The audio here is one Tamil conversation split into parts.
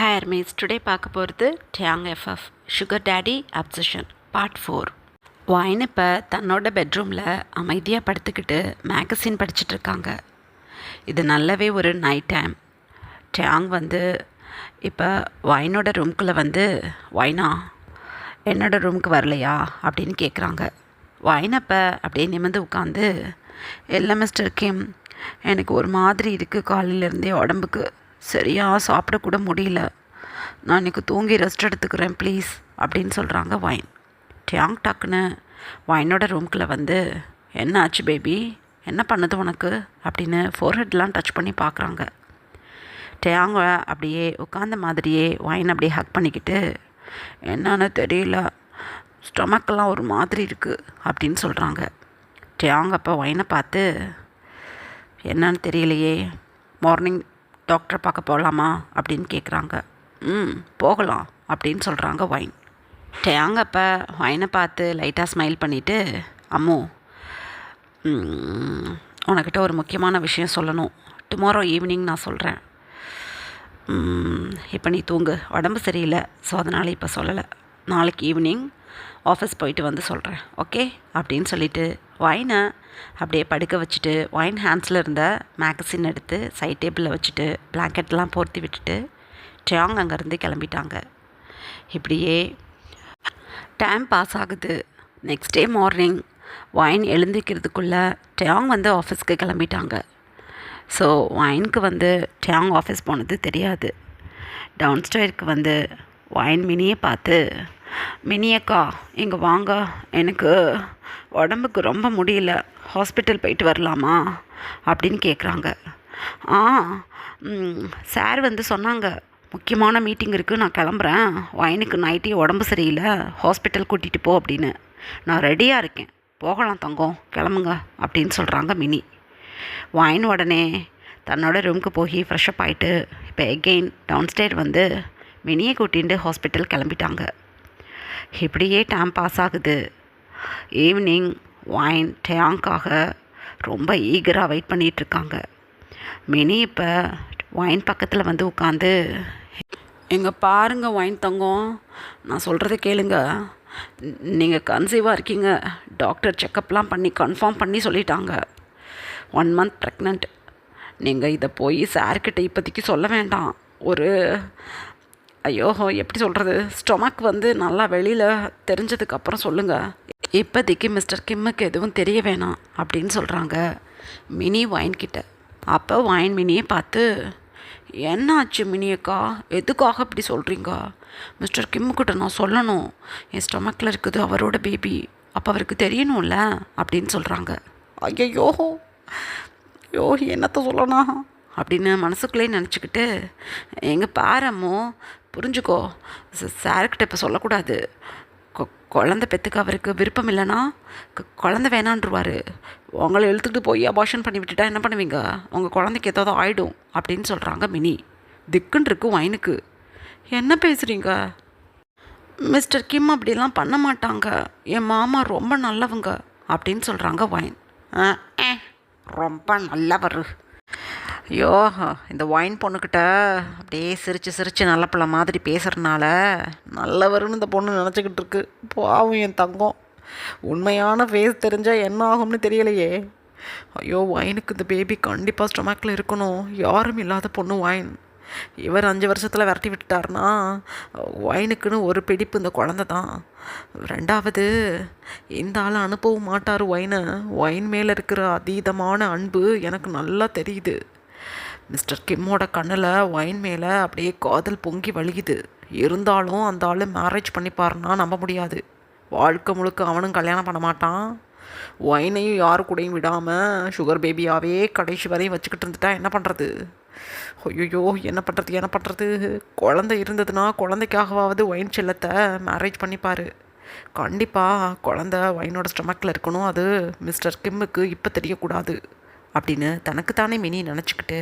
Hi Hermes, today பார்க்க போகிறது Tiang FF sugar daddy obsession part 4. வைன் இப்போ தன்னோட பெட்ரூமில் அமைதியாக படுத்துக்கிட்டு மேகசின் படிச்சுட்டு இருக்காங்க. இது நல்லாவே ஒரு நைட் டைம். டியாங் இப்போ வைனோட ரூம்குள்ளே வைனா என்னோட ரூமுக்கு வரலையா அப்படின்னு கேட்குறாங்க. வைன் அப்போ அப்படியே நிமிர்ந்து உட்காந்து, இல்லை மிஸ்டர் கிம், எனக்கு ஒரு மாதிரி இருக்குது, காலையிலேருந்தே உடம்புக்கு சரியாக சாப்பிடக்கூட முடியல, நான் இன்றைக்கி தூங்கி ரெஸ்ட் எடுத்துக்கிறேன் ப்ளீஸ் அப்படின்னு சொல்கிறாங்க வைன். டியாங் டக்குன்னு வைனோட ரூம்குள்ளே என்ன ஆச்சு பேபி, என்ன பண்ணுது உனக்கு அப்படின்னு ஃபோர்ஹெட்லாம் டச் பண்ணி பார்க்குறாங்க. டியாங்க அப்படியே உட்காந்த மாதிரியே வைன் அப்படியே ஹக் பண்ணிக்கிட்டு, என்னன்னு தெரியல, ஸ்டொமக்கெல்லாம் ஒரு மாதிரி இருக்குது அப்படின்னு சொல்கிறாங்க. டியாங் அப்போ வைனை பார்த்து, என்னன்னு தெரியலையே, மார்னிங் டாக்டரை பார்க்க போகலாமா அப்படின்னு கேட்குறாங்க. போகலாம் அப்படின்னு சொல்கிறாங்க வைன். டியாங் அப்போ வைனை பார்த்து லைட்டாக ஸ்மைல் பண்ணிவிட்டு, அம்மு, உனக்கிட்ட ஒரு முக்கியமான விஷயம் சொல்லணும், டுமாரோ ஈவினிங் நான் சொல்கிறேன், இப்போ நீ தூங்கு, உடம்பு சரியில்லை, ஸோ அதனால் இப்போ சொல்லலை, நாளைக்கு ஈவினிங் ஆஃபீஸ் போயிட்டு சொல்கிறேன், ஓகே அப்படின்னு சொல்லிவிட்டு வைனை அப்படியே படுக்க வச்சுட்டு வைன் ஹேண்ட்ஸில் இருந்த மேகசின் எடுத்து சைட் டேபிளில் வச்சுட்டு பிளாங்கெட்லாம் போர்த்தி விட்டுட்டு டியாங் அங்கேருந்து கிளம்பிட்டாங்க. இப்படியே டைம் பாஸ் ஆகுது. நெக்ஸ்ட் டே மார்னிங் வைன் எழுந்திக்கிறதுக்குள்ளே டியாங் ஆஃபீஸ்க்கு கிளம்பிட்டாங்க. ஸோ வைனுக்கு டியாங் ஆஃபீஸ் போனது தெரியாது. டவுன் ஸ்டேருக்கு வைன் மினியை பார்த்து, மினியக்கா இங்கே வாங்க, எனக்கு உடம்புக்கு ரொம்ப முடியல, ஹாஸ்பிட்டல் போயிட்டு வரலாமா அப்படின்னு கேட்குறாங்க. சார் சொன்னாங்க, முக்கியமான மீட்டிங் இருக்குது, நான் கிளம்புறேன், வைனுக்கு நைட்டே உடம்பு சரியில்லை, ஹாஸ்பிட்டல் கூட்டிகிட்டு போ அப்படின்னு, நான் ரெடியாக இருக்கேன், போகலாம் தங்கம், கிளம்புங்க அப்படின்னு சொல்கிறாங்க மினி. வைன் உடனே தன்னோட ரூமுக்கு போய் ஃப்ரெஷ்அப் ஆகிட்டு இப்போ எகெயின் டவுன் ஸ்டேர் மினியை கூட்டிகிட்டு ஹாஸ்பிட்டல் கிளம்பிட்டாங்க. இப்படியே டைம் பாஸ் ஆகுது. ஈவினிங் வைன் டியாங்காக ரொம்ப ஈகராக வெயிட் பண்ணிகிட்ருக்காங்க. மினி இப்போ வைன் பக்கத்தில் உட்காந்து, இங்கே பாருங்கள் வைன் தங்கம், நான் சொல்கிறத கேளுங்க, நீங்கள் கன்சீவாக இருக்கீங்க, டாக்டர் செக்கப்லாம் பண்ணி கன்ஃபார்ம் பண்ணி சொல்லிட்டாங்க, 1 month ப்ரெக்னென்ட், நீங்கள் இதை போய் சார்கிட்ட இப்போதைக்கு சொல்ல வேண்டாம், ஒரு ஐயோ எப்படி சொல்கிறது, ஸ்டொமக் நல்லா வெளியில் தெரிஞ்சதுக்கப்புறம் சொல்லுங்கள், இப்போதைக்கு மிஸ்டர் கிம்முக்கு எதுவும் தெரிய வேணாம் அப்படின்னு சொல்கிறாங்க மினி வைன்கிட்ட. அப்போ வைன் மினியை பார்த்து, என்ன ஆச்சு மினியக்கா, எதுக்காக இப்படி சொல்கிறீங்க, மிஸ்டர் கிம்முக்கிட்ட நான் சொல்லணும், என் ஸ்டொமக்கில் இருக்குது அவரோட பேபி, அப்போ அவருக்கு தெரியணும்ல அப்படின்னு சொல்கிறாங்க. ஐயோ ஐயோ என்னத்த சொல்லணும் அப்படின்னு மனசுக்குள்ளே நினச்சிக்கிட்டு, எங்கள் பாரம்மோ புரிஞ்சுக்கோ, சார்கிட்ட இப்போ சொல்லக்கூடாது, குழந்தை பெற்றுக்க அவருக்கு விருப்பம் இல்லைன்னா குழந்தை வேணான்ருவார், உங்களை இழுத்துக்கிட்டு போய் அபார்ஷன் பண்ணி விட்டுட்டா என்ன பண்ணுவீங்க, உங்கள் குழந்தைக்கு ஏதாவது ஆகிடும் அப்படின்னு சொல்கிறாங்க மினி. திக்குன்னு இருக்கு வைனுக்கு. என்ன பேசுகிறீங்க மிஸ்டர் கிம், அப்படிலாம் பண்ண மாட்டாங்க, என் மாமா ரொம்ப நல்லவங்க அப்படின்னு சொல்கிறாங்க வைன். ரொம்ப நல்லவர், ஐயோ இந்த வைன் பொண்ணுக்கிட்ட அப்படியே சிரித்து நல்ல பிள்ளை மாதிரி பேசுகிறனால நல்லவருன்னு இந்த பொண்ணு நினச்சிக்கிட்டு இருக்கு. பாவம் என் தங்கம், உண்மையான ஃபேஸ் தெரிஞ்சால் என்ன ஆகும்னு தெரியலையே. ஐயோ வைனுக்கு இந்த பேபி கண்டிப்பாக ஸ்டொமக்கில் இருக்கணும், யாரும் இல்லாத பொண்ணு வைன், இவர் 5 வருஷத்தில் விரட்டி விட்டுட்டாருன்னா வைனுக்குன்னு ஒரு பிடிப்பு இந்த குழந்த தான். 2வது, இந்த ஆள் அனுப்பவும் மாட்டார் வைனை, வைன் மேலே இருக்கிற அதீதமான அன்பு எனக்கு நல்லா தெரியுது. மிஸ்டர் கிம்மோட கண்ணில் வைன் மேலே அப்படியே காதல் பொங்கி வலியுது. இருந்தாலும் அந்த ஆள் மேரேஜ் பண்ணிப்பாருன்னா நம்ப முடியாது, வாழ்க்கை முழுக்க அவனும் கல்யாணம் பண்ண மாட்டான், வைனையும் யாரு கூடயும் விடாமல் சுகர் பேபியாகவே கடைசி வரையும் வச்சுக்கிட்டு இருந்துட்டா என்ன பண்ணுறது. ஐயோ என்ன பண்ணுறது, குழந்தை இருந்ததுன்னா குழந்தைக்காகவாவது வைன் செல்லத்தை மேரேஜ் பண்ணிப்பார், கண்டிப்பாக குழந்தை வைனோட ஸ்டொமக்கில் இருக்கணும், அது மிஸ்டர் கிம்முக்கு இப்போ தெரியக்கூடாது அப்படின்னு தனக்குத்தானே மினி நினச்சிக்கிட்டு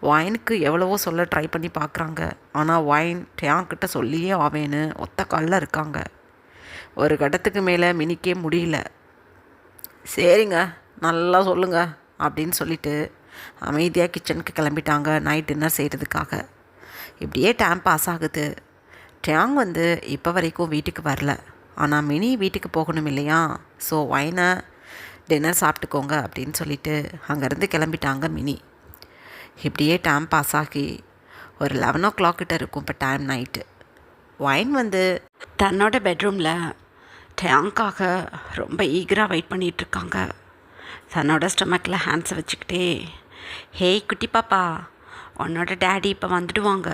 வைனுக்கு எவ்வளவோ சொல்ல ட்ரை பண்ணி பார்க்குறாங்க. ஆனால் வைன் டியாங்கிட்ட சொல்லியே ஆவேன்னு ஒத்த காலில் இருக்காங்க. ஒரு கட்டத்துக்கு மேலே மினிக்கே முடியல. சரிங்க நல்லா சொல்லுங்க அப்படின்னு சொல்லிட்டு அமைதியாக கிச்சனுக்கு கிளம்பிட்டாங்க நைட் டின்னர் செய்கிறதுக்காக. இப்படியே டைம் பாஸ் ஆகுது. டேங் வந்து இப்போ வரைக்கும் வீட்டுக்கு வரல. ஆனால் மினி வீட்டுக்கு போகணும் இல்லையா, ஸோ ஒயினை டின்னர் சாப்பிட்டுக்கோங்க அப்படின்னு சொல்லிட்டு அங்கேருந்து கிளம்பிட்டாங்க மினி. இப்படியே டைம் பாஸ் ஆகி ஒரு 11 கிட்ட இருக்கும் இப்போ டைம் நைட்டு. ஒயின் வந்து தன்னோட பெட்ரூமில் டேங்காக ரொம்ப ஈகராக வெயிட் பண்ணிகிட்ருக்காங்க. தன்னோட ஸ்டொமக்கில் ஹேண்ட்ஸை வச்சுக்கிட்டே, ஹேய் குட்டி பாப்பா, உன்னோட டேடி இப்போ வந்துடுவாங்க,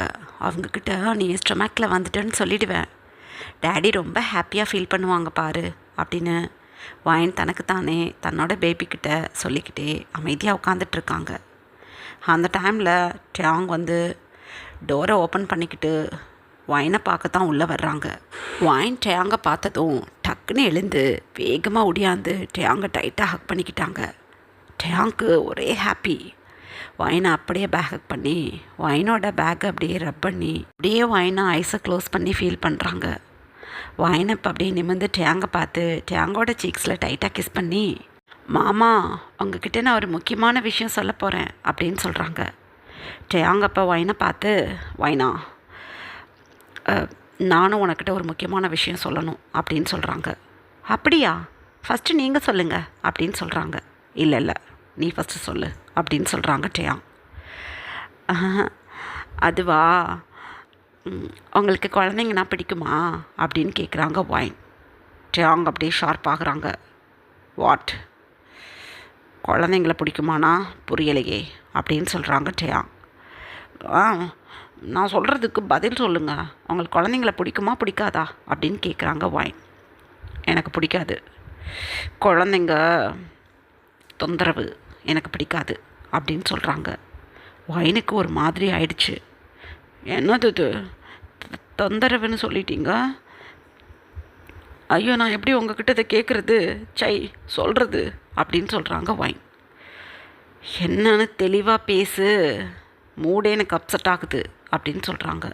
அவங்கக்கிட்ட நீ ஸ்டொமக்கில் வந்துட்டேன்னு சொல்லிவிடுவேன், டேடி ரொம்ப ஹாப்பியாக ஃபீல் பண்ணுவாங்க பாரு அப்படின்னு ஒயின் தனக்கு தானே தன்னோட பேபிக்கிட்ட சொல்லிக்கிட்டே அமைதியாக உட்காந்துட்ருக்காங்க. அந்த டைமில் டேங் வந்து டோரை ஓப்பன் பண்ணிக்கிட்டு ஒயினை பார்க்க தான் உள்ளே வர்றாங்க. ஒயின் டேங்கை பார்த்ததும் டக்குன்னு எழுந்து வேகமாக ஒடியாந்து டேங்கை டைட்டாக ஹக் பண்ணிக்கிட்டாங்க. டேங்க்கு ஒரே ஹாப்பி. ஒயினை அப்படியே பேக் ஹக் பண்ணி ஒயினோட பேக்கை அப்படியே ரப் பண்ணி அப்படியே ஒயினை ஐஸை க்ளோஸ் பண்ணி ஃபீல் பண்ணுறாங்க. ஒயினை இப்போ அப்படியே நிமிர்ந்து டேங்கை பார்த்து டேங்கோட சீக்ஸில் டைட்டாக கிஸ் பண்ணி, மாமா உங்ககிட்ட நான் ஒரு முக்கியமான விஷயம் சொல்ல போகிறேன் அப்படின்னு சொல்கிறாங்க. டேங் அப்போ ஒயினை பார்த்து, ஒயினா நானும் உனக்கிட்ட ஒரு முக்கியமான விஷயம் சொல்லணும் அப்படின்னு சொல்கிறாங்க. அப்படியா, ஃபஸ்ட்டு நீங்கள் சொல்லுங்கள் அப்படின்னு சொல்கிறாங்க. இல்லை நீ ஃபஸ்ட்டு சொல்லு அப்படின்னு சொல்கிறாங்க டேங். அதுவா, உங்களுக்கு குழந்தைங்கன்னா பிடிக்குமா அப்படின்னு கேட்குறாங்க ஒயின். டேங் அப்படியே ஷார்ப் ஆகுறாங்க. வாட், குழந்தைங்கள பிடிக்குமானா புரியலையே அப்படின்னு சொல்கிறாங்க டேங். நான் சொல்கிறதுக்கு பதில் சொல்லுங்கள், உங்களுக்கு குழந்தைங்கள பிடிக்குமா பிடிக்காதா அப்படின்னு கேட்குறாங்க ஒயின். எனக்கு பிடிக்காது, குழந்தைங்க தொந்தரவு எனக்கு பிடிக்காது அப்படின்னு சொல்கிறாங்க. ஒயினுக்கு ஒரு மாதிரி ஆயிடுச்சு. என்னது இது, தொந்தரவுன்னு சொல்லிட்டீங்க? ஐயோ, நான் எப்படி உங்ககிட்ட இதை கேட்குறது, சை சொல்கிறது அப்படின்னு சொல்கிறாங்க ஒயின். என்னன்னு தெளிவாக பேசு, மூடே எனக்கு அப்செட் ஆகுது அப்படின்னு சொல்கிறாங்க.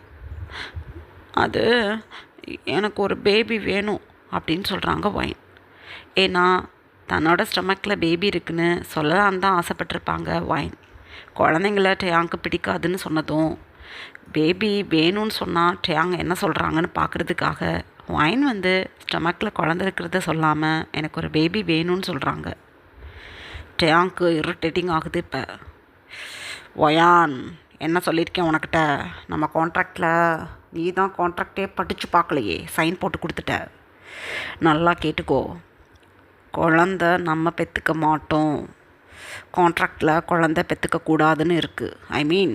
அது எனக்கு ஒரு பேபி வேணும் அப்படின்னு சொல்கிறாங்க ஒயின். ஏன்னா தன்னோட ஸ்டொமக்கில் பேபி இருக்குன்னு சொல்லலான்னு தான் ஆசைப்பட்டிருப்பாங்க ஒயின். குழந்தைங்கள டேங்க்கு பிடிக்காதுன்னு சொன்னதும் பேபி வேணும்னு சொன்னால் டேங் என்ன சொல்கிறாங்கன்னு பார்க்குறதுக்காக ஒயின் வந்து ஸ்டொமக்கில் குழந்தை இருக்கிறத சொல்லாமல் எனக்கு ஒரு பேபி வேணும்னு சொல்கிறாங்க. டேங்க்கு இரிட்டேட்டிங் ஆகுது. இப்போ ஒயான், என்ன சொல்லியிருக்கேன் உனக்கிட்ட, நம்ம கான்ட்ராக்டில் நீ தான் கான்ட்ராக்டே படித்து பார்க்கலையே, சைன் போட்டு கொடுத்துட்ட, நல்லா கேட்டுக்கோ, குழந்த நம்ம பெற்றுக்க மாட்டோம், கான்ட்ராக்டில் குழந்த பெற்றுக்கக்கூடாதுன்னு இருக்குது. ஐ மீன்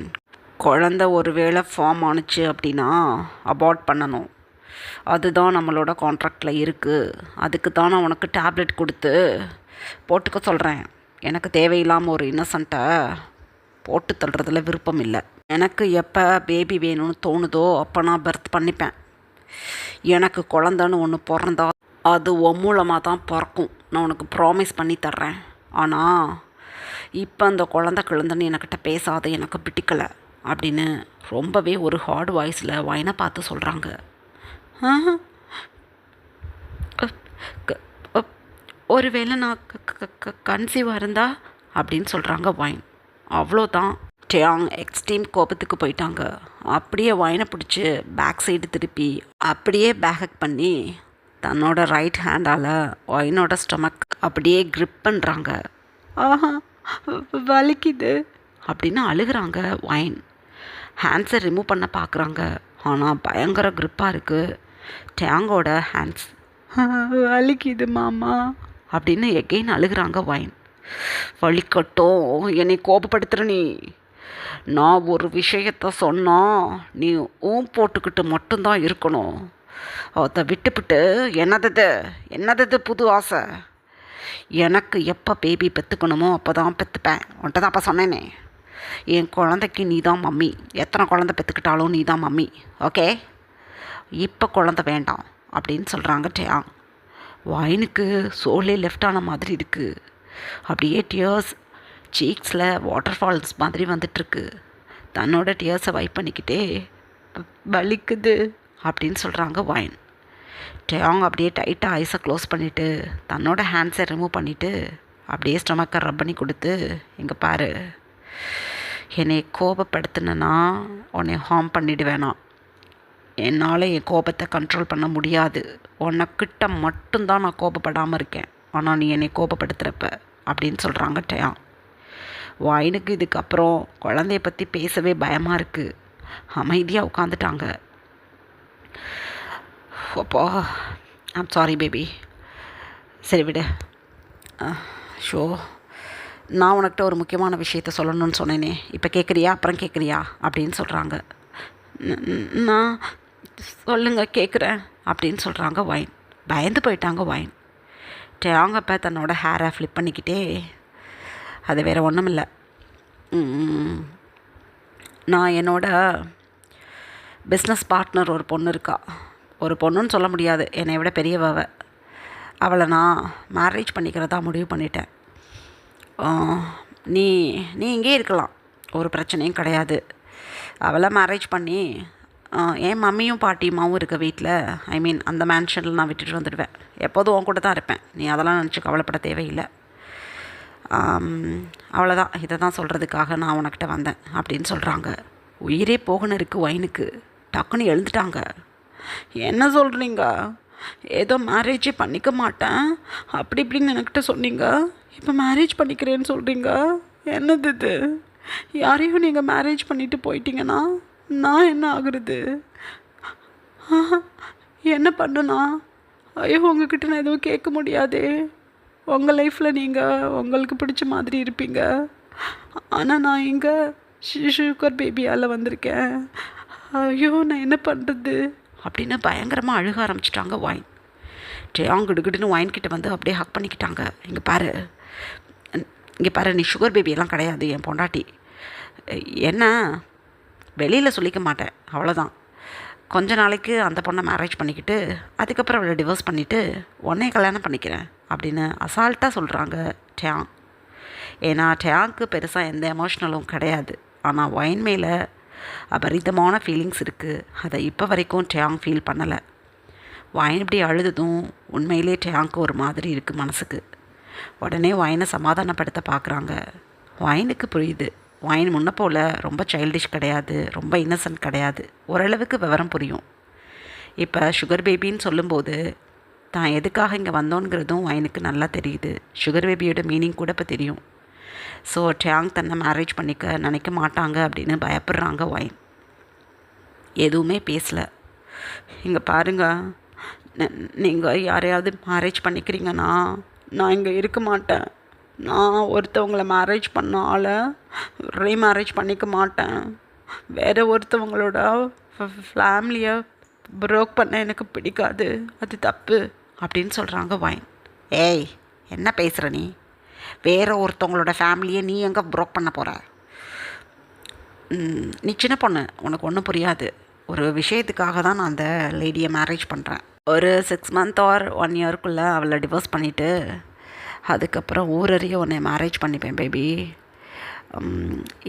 குழந்த ஒரு வேளை ஃபார்ம் ஆணுச்சு அப்படின்னா அபார்ட் பண்ணணும், அதுதான் நம்மளோட கான்ட்ராக்டில் இருக்குது. அதுக்கு தான் நான் உனக்கு டேப்லெட் கொடுத்து போட்டுக்க சொல்கிறேன். எனக்கு தேவையில்லாமல் ஒரு இன்னசென்ட்டை போட்டு தள்ளுறதுல விருப்பம் இல்லை. எனக்கு எப்போ பேபி வேணும்னு தோணுதோ அப்போ நான் பர்த் பண்ணிப்பேன். எனக்கு குழந்தன்னு ஒன்று பிறந்தா அது உன் மூலமாக தான் பிறக்கும், நான் உனக்கு ப்ராமிஸ் பண்ணி தர்றேன். ஆனால் இப்போ அந்த குழந்தைன்னு என்கிட்ட பேசாத, எனக்கு பிடிக்கலை அப்படின்னு ரொம்பவே ஒரு ஹார்ட் வாய்ஸில் ஒயினை பார்த்து சொல்கிறாங்க. ஒருவேளை நான் கன்சீவாக இருந்தா அப்படின்னு சொல்கிறாங்க ஒயின். அவ்வளோதான், டேங் எக்ஸ்ட்ரீம் கோபத்துக்கு போயிட்டாங்க. அப்படியே ஒயினை பிடிச்சி பேக் சைடு திருப்பி அப்படியே பேக் பண்ணி தன்னோட ரைட் ஹேண்டால் ஒயினோட ஸ்டொமக் அப்படியே க்ரிப் பண்ணுறாங்க. ஆஹா வலிக்குது அப்படின்னு அழுகிறாங்க ஒயின். ஹேண்ட்ஸை ரிமூவ் பண்ண பார்க்குறாங்க, ஆனால் பயங்கர க்ரிப்பாக இருக்குது டேங்கோட ஹேண்ட்ஸ். வலிக்குது மாமா அப்படின்னு எகெயின் அழுகிறாங்க ஒயின். வலிக்கட்டும், என்னை கோபப்படுத்துகிற நீ, நான் ஒரு விஷயத்த சொன்னால் நீ போட்டுக்கிட்டு மட்டும்தான் இருக்கணும், அதை விட்டுவிட்டு என்னது புது ஆசை, எனக்கு எப்போ பேபி பெற்றுக்கணுமோ அப்போ தான் பெற்றுப்பேன், உன்ட்ட தான் அப்போ சொன்னேனே, என் குழந்தைக்கு நீ தான் மம்மி, எத்தனை குழந்தை பெற்றுக்கிட்டாலும் நீ தான் மம்மி, ஓகே, இப்போ குழந்தை வேண்டாம் அப்படின்னு சொல்கிறாங்க டேங். ஒயினுக்கு சோலே லெஃப்ட் ஆன மாதிரி இருக்குது. அப்படியே டியர்ஸ் சீக்ஸில் வாட்டர் ஃபால்ஸ் மாதிரி வந்துட்டுருக்கு. தன்னோட டியர்ஸை வைப் பண்ணிக்கிட்டே வலிக்குது அப்படின்னு சொல்கிறாங்க ஒயின். டேங் அப்படியே டைட்டாக ஐஸை க்ளோஸ் பண்ணிவிட்டு தன்னோட ஹேண்ட்ஸை ரிமூவ் பண்ணிவிட்டு அப்படியே ஸ்டொமக்கை ரப் பண்ணி கொடுத்து, இங்கே பாரு, என்னை கோபப்படுத்தினா உன்னை ஹார்ம் பண்ணிடுவேனா. என்னால் என் கோபத்தை கண்ட்ரோல் பண்ண முடியாது. உனக்கிட்ட மட்டும்தான் நான் கோபப்படாமல் இருக்கேன். ஆனால் நீ என்னை கோபப்படுத்துகிறப்ப அப்படின்னு சொல்கிறாங்க டயாங். வைனுக்கு இதுக்கப்புறம் குழந்தைய பற்றி பேசவே பயமாக இருக்குது. அமைதியாக உட்காந்துட்டாங்க. அப்போ ஐம் சாரி பேபி. சரி விடு. ஷோ, நான் உனக்கிட்ட ஒரு முக்கியமான விஷயத்த சொல்லணும்னு சொன்னேனே, இப்போ கேட்குறியா அப்புறம் கேட்குறியா அப்படின்னு சொல்கிறாங்க. நான் சொல்லுங்க கேட்குறேன் அப்படின்னு சொல்கிறாங்க வைன். பயந்து போயிட்டாங்க வைன். டயாங் அப்போ தன்னோட ஹேரை ஃப்ளிப் பண்ணிக்கிட்டே, அது வேறு ஒன்றும் இல்லை, நான் என்னோட பிஸ்னஸ் பார்ட்னர் ஒரு பொண்ணு இருக்கா. ஒரு பொண்ணுன்னு சொல்ல முடியாது, என்னை விட பெரியவ. அவளை நான் மேரேஜ் பண்ணிக்கிறதா முடிவு பண்ணிட்டேன். நீ நீ இங்கே இருக்கலாம், ஒரு பிரச்சனையும் கிடையாது. அவளை மேரேஜ் பண்ணி என் மம்மியும் பாட்டியுமாவும் இருக்க வீட்டில், ஐ மீன் அந்த மேன்ஷனில் நான் விட்டுட்டு வந்துடுவேன். எப்போதும் உன் கூட தான் இருப்பேன். நீ அதெல்லாம் நினச்சி கவலைப்பட தேவையில்லை. அவ்வளோதான், இதை தான் சொல்கிறதுக்காக நான் உனக்கிட்ட வந்தேன் அப்படின்னு சொல்கிறாங்க. உயிரே போகணும் இருக்குது வைனுக்கு. டக்குன்னு எழுந்துட்டாங்க. என்ன சொல்கிறீங்க? ஏதோ மேரேஜே பண்ணிக்க மாட்டேன் அப்படி இப்படின்னு என்கிட்ட சொன்னீங்க, இப்போ மேரேஜ் பண்ணிக்கிறேன்னு சொல்கிறீங்க. என்னது இது? யாரையும் நீங்கள் மேரேஜ் பண்ணிவிட்டு போயிட்டீங்கன்னா நான் என்ன ஆகுறது? என்ன பண்ணுனா? ஐயோ, உங்ககிட்ட நான் எதுவும் கேட்க முடியாதே. உங்கள் லைஃப்பில் நீங்கள் உங்களுக்கு பிடிச்ச மாதிரி இருப்பீங்க. ஆனால் நான் இங்கே சுகர் பேபியால் வந்திருக்கேன். ஐயோ, நான் என்ன பண்ணுறது அப்படின்னு பயங்கரமாக அழுக ஆரம்பிச்சிட்டாங்க வைன். டயாங் கிடுகிடுன்னு வைன் கிட்ட வந்து அப்படியே ஹக் பண்ணிக்கிட்டாங்க. இங்கே பாரு, நீ சுகர் பேபியெல்லாம் கிடையாது, என் பொண்டாட்டி. என்ன வெளியில் சொல்லிக்க மாட்டேன், அவ்வளோதான். கொஞ்ச நாளைக்கு அந்த பொண்ணை மேரேஜ் பண்ணிக்கிட்டு அதுக்கப்புறம் அவளை டிவோர்ஸ் பண்ணிவிட்டு உடனே கல்யாணம் பண்ணிக்கிறேன் அப்படின்னு அசால்ட்டாக சொல்கிறாங்க டயாங். ஏன்னா டயாங்க்கு பெருசாக எந்த எமோஷ்னலும் கிடையாது. ஆனால் வைன் மேலே அபரிதமான ஃபீலிங்ஸ் இருக்குது. அதை இப்போ வரைக்கும் டயாங் ஃபீல் பண்ணலை. வைன் இப்படி அழுதுதும் உண்மையிலே டயாங்க்கு ஒரு மாதிரி இருக்குது மனசுக்கு. உடனே வைனை சமாதானப்படுத்த பார்க்குறாங்க. வைனுக்கு புரியுது, வைன் முன்ன போல் ரொம்ப சைல்டிஷ் கிடையாது, ரொம்ப இன்னசென்ட் கிடையாது. ஓரளவுக்கு விவரம் புரியும். இப்போ சுகர் பேபின்னு சொல்லும்போது தான் எதுக்காக இங்கே வந்தோங்கிறதும் வைனுக்கு நல்லா தெரியுது. சுகர் பேபியோட மீனிங் கூட இப்போ தெரியும். ஸோ டயாங் தன்னை மேரேஜ் பண்ணிக்க நினைக்க மாட்டாங்க அப்படின்னு பயப்படுறாங்க வைன். எதுவுமே பேசலை. இங்கே பாருங்கள், நீங்கள் யாரையாவது மேரேஜ் பண்ணிக்கிறீங்கன்னா நான் இங்கே இருக்க மாட்டேன். நான் ஒருத்தவங்களை மேரேஜ் பண்ண ஆளை ரீமேரேஜ் பண்ணிக்க மாட்டேன். வேறு ஒருத்தவங்களோட ஃபேமிலியை ப்ரோக் பண்ண எனக்கு பிடிக்காது, அது தப்பு அப்படின்னு சொல்கிறாங்க வைன். ஏய், என்ன பேசுகிற நீ? வேறு ஒருத்தவங்களோட ஃபேமிலியை நீ எங்கே ப்ரோக் பண்ண போகிற? நீ சின்ன பொண்ணு, உனக்கு ஒன்றும் புரியாது. ஒரு விஷயத்துக்காக தான் நான் அந்த லேடியை மேரேஜ் பண்ணுறேன். ஒரு 6 month ஆர் 1 yearக்குள்ளே அவளை டிவோர்ஸ் பண்ணிவிட்டு அதுக்கப்புறம் ஊரறிய உன்னை மேரேஜ் பண்ணிப்பேன் பேபி.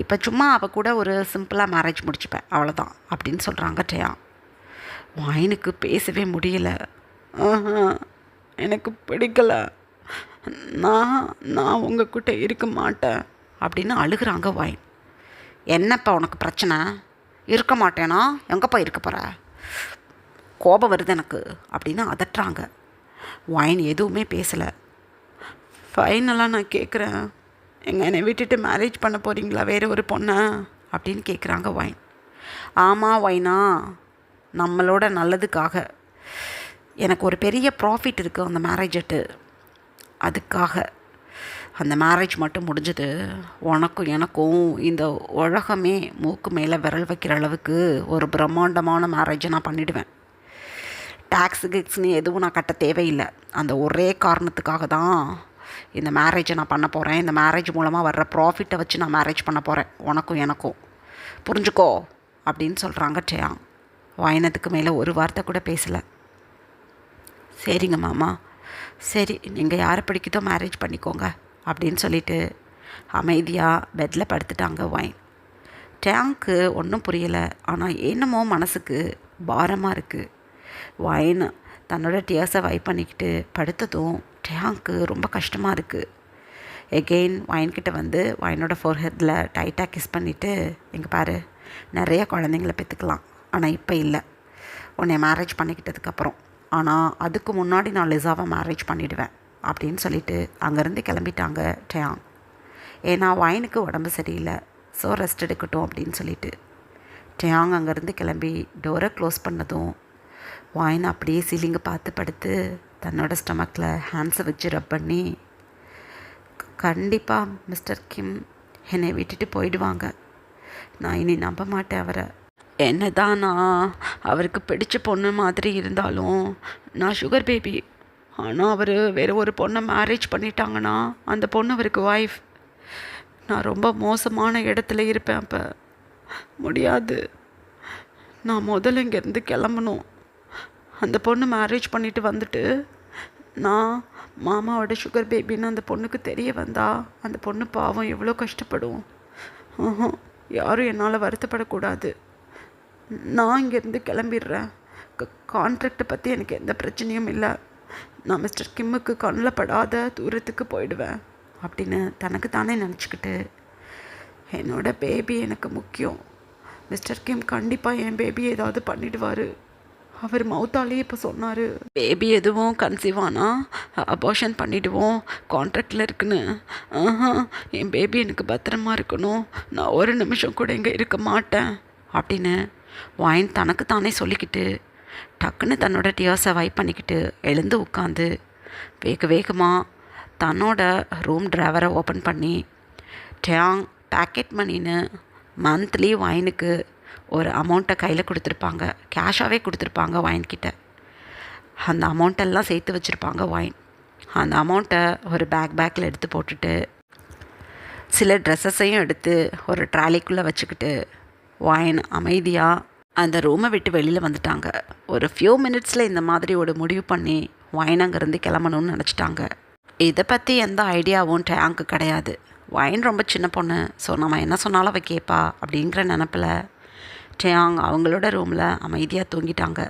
இப்போ சும்மா அவள் கூட ஒரு சிம்பிளாக மேரேஜ் முடிச்சுப்பேன், அவ்வளோதான் அப்படின்னு சொல்கிறாங்க டயாங். வைனுக்கு பேசவே முடியல. எனக்கு பிடிக்கலை, நான் உங்ககிட்ட இருக்க மாட்டேன் அப்படின்னு அழுகிறாங்க வைன். என்னப்பா உனக்கு பிரச்சனை? இருக்க மாட்டேனா? எங்கப்பா இருக்க போகிற? கோபம் வருது எனக்கு அப்படின்னு அதட்டுறாங்க. வைன் எதுவுமே பேசலை. ஃபைனலாக நான் கேட்குறேன், என்னை விட்டுட்டு மேரேஜ் பண்ண போகிறீங்களா வேறு ஒரு பொண்ணை அப்படின்னு கேட்குறாங்க வைன். ஆமாம் வைனா, நம்மளோட நல்லதுக்காக. எனக்கு ஒரு பெரிய ப்ராஃபிட் இருக்குது அந்த மேரேஜட்டு, அதுக்காக. அந்த மேரேஜ் மட்டும் முடிஞ்சது உனக்கும் எனக்கும் இந்த உலகமே மூக்கு மேலே விரல் வைக்கிற அளவுக்கு ஒரு பிரம்மாண்டமான மேரேஜை நான் பண்ணிவிடுவேன். டேக்ஸு கிக்ஸ்னு எதுவும் நான் கட்ட தேவையில்லை. அந்த ஒரே காரணத்துக்காக தான் இந்த மேரேஜை நான் பண்ண போகிறேன். இந்த மேரேஜ் மூலமாக வர்ற ப்ராஃபிட்டை வச்சு நான் மேரேஜ் பண்ண போகிறேன், உனக்கும் எனக்கும். புரிஞ்சுக்கோ அப்படின்னு சொல்கிறாங்க டயாங். வைனத்துக்கு மேலே ஒரு வார்த்தை கூட பேசலை. சரிங்க மாமா, சரி, நீங்கள் யாரை பிடிக்குதோ மேரேஜ் பண்ணிக்கோங்க அப்படின்னு சொல்லிவிட்டு அமைதியாக பெட்டில் படுத்துட்டாங்க வைன். டயாங்க்கு ஒன்றும் புரியலை. ஆனால் என்னமோ மனசுக்கு பாரமாக இருக்குது. வைன் தன்னோட டியர்ஸை வைப் பண்ணிக்கிட்டு படுத்ததும் டயாங்க்கு ரொம்ப கஷ்டமாக இருக்குது. எகெயின் வைன்கிட்ட வந்து வைனோட ஃபோர்ஹெட்டில் டைட்டாக கிஸ் பண்ணிவிட்டு, இங்கே பாரு, நிறைய குழந்தைங்கள பெற்றுக்கலாம், ஆனால் இப்போ இல்லை, உன்னை மேரேஜ் பண்ணிக்கிட்டதுக்கப்புறம். ஆனால் அதுக்கு முன்னாடி நான் லிசாவை மேரேஜ் பண்ணிவிடுவேன் அப்படின்னு சொல்லிவிட்டு அங்கேருந்து கிளம்பிட்டாங்க டயாங். ஏன்னா வைனுக்கு உடம்பு சரியில்லை, ஸோ ரெஸ்ட் எடுக்கட்டும் அப்படின்னு சொல்லிட்டு. டயாங் அங்கேருந்து கிளம்பி டோரை க்ளோஸ் பண்ணதும் வைன் அப்படியே சீலிங்கை பார்த்து படுத்து தன்னோட ஸ்டமக்கில் ஹேண்ட்ஸை வச்சு ரப் பண்ணி, கண்டிப்பாக மிஸ்டர் கிம் என்னை விட்டுட்டு போயிடுவாங்க, நான் இனி நம்ப மாட்டேன் அவரை. என்ன தான் நான் அவருக்கு பிடிச்ச பொண்ணு மாதிரி இருந்தாலும் நான் சுகர் பேபி. ஆனால் அவர் வேறு ஒரு பொண்ணை மேரேஜ் பண்ணிட்டாங்கன்னா அந்த பொண்ணு அவருக்கு ஒய்ஃப். நான் ரொம்ப மோசமான இடத்துல இருப்பேன். அப்போ முடியாது, நான் முதல்ல இங்கேருந்து கிளம்பணும். அந்த பொண்ணு மேரேஜ் பண்ணிட்டு வந்துட்டு நான் மாமாவோட சுகர் பேபின்னு அந்த பொண்ணுக்கு தெரிய வந்தா அந்த பொண்ணு பாவம் எவ்வளோ கஷ்டப்படும். யாரும் என்னால் வருத்தப்படக்கூடாது. நான் இங்கேருந்து கிளம்பிடுறேன். கான்ட்ராக்டை பற்றி எனக்கு எந்த பிரச்சனையும் இல்லை. நான் மிஸ்டர் கிம்முக்கு கண்ணில் படாத தூரத்துக்கு போயிடுவேன் அப்படின்னு தனக்கு தானே நினச்சிக்கிட்டு, என்னோட பேபி எனக்கு முக்கியம், மிஸ்டர் கிம் கண்டிப்பாக என் பேபி ஏதாவது பண்ணிடுவார். அவர் மவுத்தாலேயே இப்போ சொன்னார், பேபி எதுவும் கன்சீவ் ஆனால் அபார்ஷன் பண்ணிவிடுவோம், கான்ட்ராக்டில் இருக்குன்னு. என் பேபி எனக்கு பத்திரமா இருக்கணும், நான் ஒரு நிமிஷம் கூட இங்கே இருக்க மாட்டேன் அப்படின்னு வைன் தனக்கு தானே சொல்லிக்கிட்டு டக்குன்னு தன்னோட டியர்ஸை வைப் பண்ணிக்கிட்டு எழுந்து உட்காந்து வேகமாக தன்னோட ரூம் டிரைவரை ஓப்பன் பண்ணி, டயாங் பேக்கெட் மணின்னு மந்த்லி வைனுக்கு ஒரு அமௌண்ட்டை கையில் கொடுத்துருப்பாங்க, கேஷாகவே கொடுத்துருப்பாங்க வைன்கிட்ட. அந்த அமௌண்ட்டெல்லாம் சேர்த்து வச்சுருப்பாங்க வைன். அந்த அமௌண்ட்டை ஒரு பேக்கில் எடுத்து போட்டுட்டு சில ட்ரெஸ்ஸஸையும் எடுத்து ஒரு ட்ராலிக்குள்ளே வச்சுக்கிட்டு வைன் அமைதியாக அந்த ரூமை விட்டு வெளியில் வந்துட்டாங்க. ஒரு ஃபியூ மினிட்ஸில் இந்த மாதிரி ஒரு முடிவு பண்ணி வைன் அங்கேருந்து கிளம்பணும்னு நினச்சிட்டாங்க. இதை பற்றி எந்த ஐடியாவும் டயாங்க்கு கிடையாது. வைன் ரொம்ப சின்ன பொண்ணு, ஸோ நம்ம என்ன சொன்னாலும் அவள் கேட்பா அப்படிங்கிற நினப்பில் டயாங் அவங்களோட ரூமில் அமைதியாக தூங்கிட்டாங்க.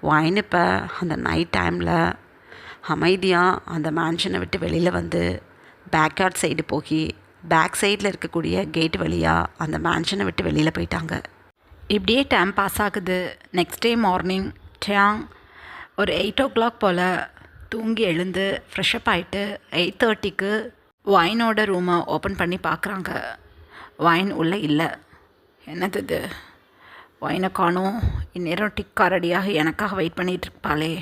வைன் இப்போ அந்த நைட் டைமில் அமைதியாக அந்த மேன்ஷனை விட்டு வெளியில் வந்து பேக்யார்ட் சைடு போய் பேக் சைடில் இருக்கக்கூடிய கேட் வழியாக அந்த மேன்ஷனை விட்டு வெளியில் போயிட்டாங்க. இப்படியே டைம் பாஸ் ஆகுது. நெக்ஸ்ட் டே மார்னிங் டயாங் ஒரு 8 o'clock போல் தூங்கி எழுந்து ஃப்ரெஷ்அப் ஆகிட்டு 8:30க்கு வைனோட ரூமை ஓப்பன் பண்ணி பார்க்குறாங்க. வைன் உள்ளே இல்லை. என்னது இது, வைனை காணும், இந்நேரம் டிக்கா ரெடியாக எனக்காக வெயிட் பண்ணிகிட்டு இருப்பாளே.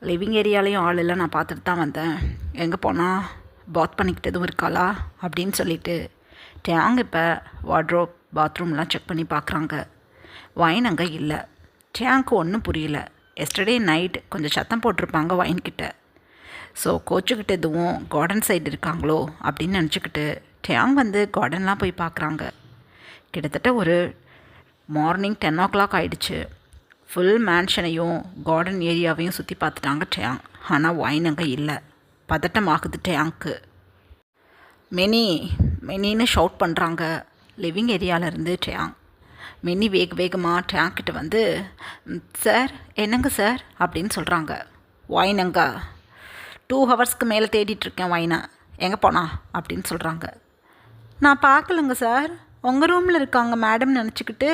லிவிங் ஏரியாலையும் ஆள் இல்லை, நான் பார்த்துட்டு தான் வந்தேன், எங்கே போனால் பாத் பண்ணிக்கிட்டதும் இருக்காளா அப்படின்னு சொல்லிட்டு டயாங் இப்போ வார்ட்ரோப் பாத்ரூம்லாம் செக் பண்ணி பார்க்குறாங்க. வைன் அங்கே இல்லை. டயாங்க்கு ஒன்றும் புரியல. எஸ்டர்டே நைட் கொஞ்சம் சத்தம் போட்டிருப்பாங்க வைன்கிட்ட. ஸோ கோச்சுக்கிட்ட எதுவும் கார்டன் சைடு இருக்காங்களோ அப்படின்னு நினச்சிக்கிட்டு டயாங் வந்து கார்டன்லாம் போய் பார்க்குறாங்க. கிட்டத்தட்ட ஒரு மார்னிங் 10 o'clock ஆகிடுச்சு. ஃபுல் மேன்ஷனையும் கார்டன் ஏரியாவையும் சுற்றி பார்த்துட்டாங்க டயாங். ஆனால் வைன் அங்கே இல்லை. பதட்டம் ஆகுது டயாங்க்கு. மெனின்னு ஷவுட் பண்ணுறாங்க லிவிங் ஏரியாவிலேருந்து டயாங். மினி வேகமாக டயாங்கிட்ட வந்து, சார் என்னங்க சார் அப்படின்னு சொல்கிறாங்க. வைனங்க 2 hours மேலே தேடிட்டுருக்கேன் வைனை, எங்கே போனா அப்படின்னு சொல்கிறாங்க. நான் பார்க்கலங்க சார், உங்கள் ரூமில் இருக்காங்க மேடம் நினச்சிக்கிட்டு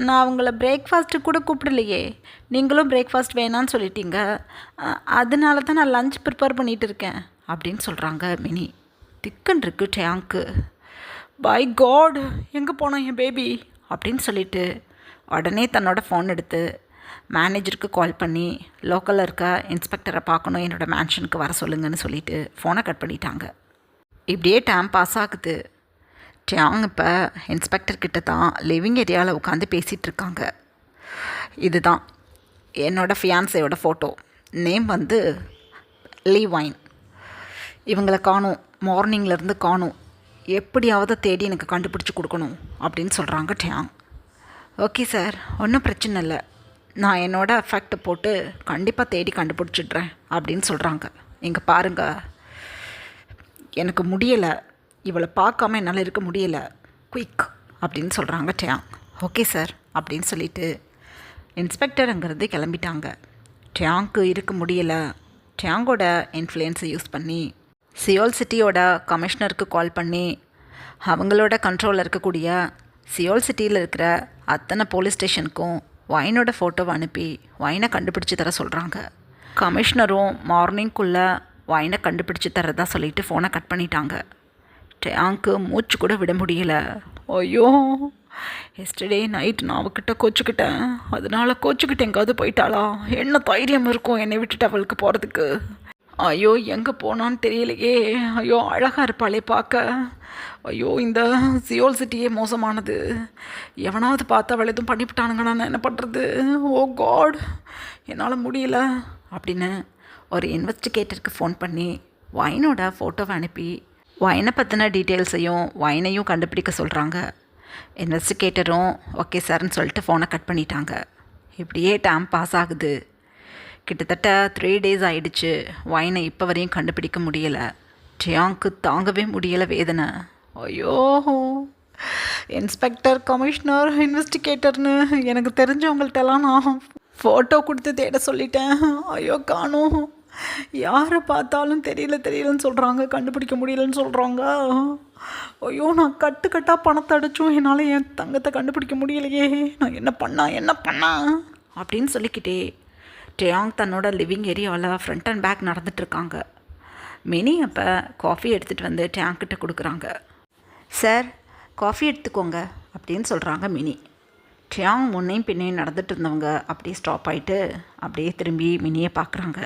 நான் அவங்கள பிரேக்ஃபாஸ்ட்டு கூட கூப்பிடலையே. நீங்களும் பிரேக்ஃபாஸ்ட் வேணான்னு சொல்லிட்டீங்க, அதனால தான் நான் லஞ்ச் ப்ரிப்பேர் பண்ணிகிட்டு இருக்கேன் அப்படின்னு சொல்கிறாங்க மினி. திக்குன்னு இருக்கு டயாங்க்கு. பை காட், எங்கே போனோம் என் பேபி அப்படின்னு சொல்லிட்டு உடனே தன்னோட ஃபோன் எடுத்து மேனேஜருக்கு கால் பண்ணி லோக்கலில் இருக்க இன்ஸ்பெக்டரை பார்க்கணும், என்னோடய மேன்ஷனுக்கு வர சொல்லுங்கன்னு சொல்லிவிட்டு ஃபோனை கட் பண்ணிட்டாங்க. இப்படியே டைம் பாஸ் ஆகுது. டயாங் இப்போ இன்ஸ்பெக்டர்கிட்ட தான் லிவிங் ஏரியாவில் உட்காந்து பேசிகிட்ருக்காங்க. இதுதான் என்னோடய ஃபியான்ஸையோட ஃபோட்டோ, நேம் வந்து லீ வைன். இவங்களை காணும், மார்னிங்லேருந்து காணும், எப்படியாவது தேடி எனக்கு கண்டுபிடிச்சி கொடுக்கணும் அப்படின்னு சொல்கிறாங்க டயாங். ஓகே சார், ஒன்றும் பிரச்சனை இல்லை, நான் என்னோடய எஃபெக்ட் போட்டு கண்டிப்பாக தேடி கண்டுபிடிச்சிட்றேன் அப்படின்னு சொல்கிறாங்க. இங்கே பாருங்கள், எனக்கு முடியலை, இவளை பார்க்காம என்னால் இருக்க முடியலை, குயிக் அப்படின்னு சொல்கிறாங்க டயாங். ஓகே சார் அப்படின்னு சொல்லிவிட்டு இன்ஸ்பெக்டர் அங்கேருந்து கிளம்பிட்டாங்க. டயாங்க்கு இருக்க முடியலை. டயாங்கோட இன்ஃப்ளூயன்ஸை யூஸ் பண்ணி சியோல் சிட்டியோட கமிஷனருக்கு கால் பண்ணி அவங்களோட கண்ட்ரோலில் இருக்கக்கூடிய சியோல் சிட்டியில் இருக்கிற அத்தனை போலீஸ் ஸ்டேஷனுக்கும் வைனோட ஃபோட்டோவை அனுப்பி வைனை கண்டுபிடிச்சி தர சொல்கிறாங்க. கமிஷனரும் மார்னிங்குள்ளே வைனை கண்டுபிடிச்சி தரதா சொல்லிட்டு ஃபோனை கட் பண்ணிட்டாங்க. டேங்க்கு மூச்சு கூட விட முடியல. ஐயோ, எஸ்டர்டே நைட் நான் அவகிட்ட கோச்சுக்கிட்டேன், அதனால் கோச்சுக்கிட்டு எங்காவது போயிட்டாளா? என்ன தைரியம் இருக்கும் என்னை விட்டுட்டு அவளுக்கு போகிறதுக்கு? ஐயோ, எங்கே போனான்னு தெரியலையே. ஐயோ, அழகாக இருப்பாளே பார்க்க. ஐயோ, இந்த சியோல் சிட்டியே மோசமானது. எவனாவது பார்த்து அவள் எதுவும் பண்ணிவிட்டானுங்க, நான் என்ன பண்ணுறது? ஓ காட், என்னால் முடியல அப்படின்னு ஒரு இன்வெஸ்டிகேட்டருக்கு ஃபோன் பண்ணி வைனோட ஃபோட்டோவை அனுப்பி வைனை பற்றின டீட்டெயில்ஸையும் வைனையும் கண்டுபிடிக்க சொல்கிறாங்க. இன்வெஸ்டிகேட்டரும் ஓகே சார்ன்னு சொல்லிட்டு ஃபோனை கட் பண்ணிட்டாங்க. இப்படியே டைம் பாஸ் ஆகுது. கிட்டத்தட்ட 3 days ஆகிடுச்சு. வைனை இப்போ வரையும் கண்டுபிடிக்க முடியலை. ஜியாங்க்கு தாங்கவே முடியலை வேதனை. ஐயோ, இன்ஸ்பெக்டர், கமிஷனர், இன்வெஸ்டிகேட்டர்னு எனக்கு தெரிஞ்சவங்கள்ட்டெல்லாம் நான் ஃபோட்டோ கொடுத்து தேட சொல்லிட்டேன். ஐயோ, காணோம். யாரை பார்த்தாலும் தெரியலன்னு சொல்கிறாங்க, கண்டுபிடிக்க முடியலன்னு சொல்கிறாங்க. ஐயோ, நான் கட்டாக பணத்தை அடைச்சும் என்னால் என் தங்கத்தை கண்டுபிடிக்க முடியலையே. நான் என்ன பண்ணா அப்படின்னு சொல்லிக்கிட்டே டேயாங் தன்னோட லிவிங் ஏரியாவில் ஃப்ரண்ட் அண்ட் பேக் நடந்துகிட்ருக்காங்க. மினி அப்போ காஃபி எடுத்துகிட்டு வந்து டேங்க்கிட்ட கொடுக்குறாங்க. சார், காஃபி எடுத்துக்கோங்க அப்படின்னு சொல்கிறாங்க மினி. டேயாங் முன்னையும் பின்னையும் நடந்துட்டு இருந்தவங்க அப்படியே ஸ்டாப் ஆகிட்டு அப்படியே திரும்பி மினியை பார்க்குறாங்க.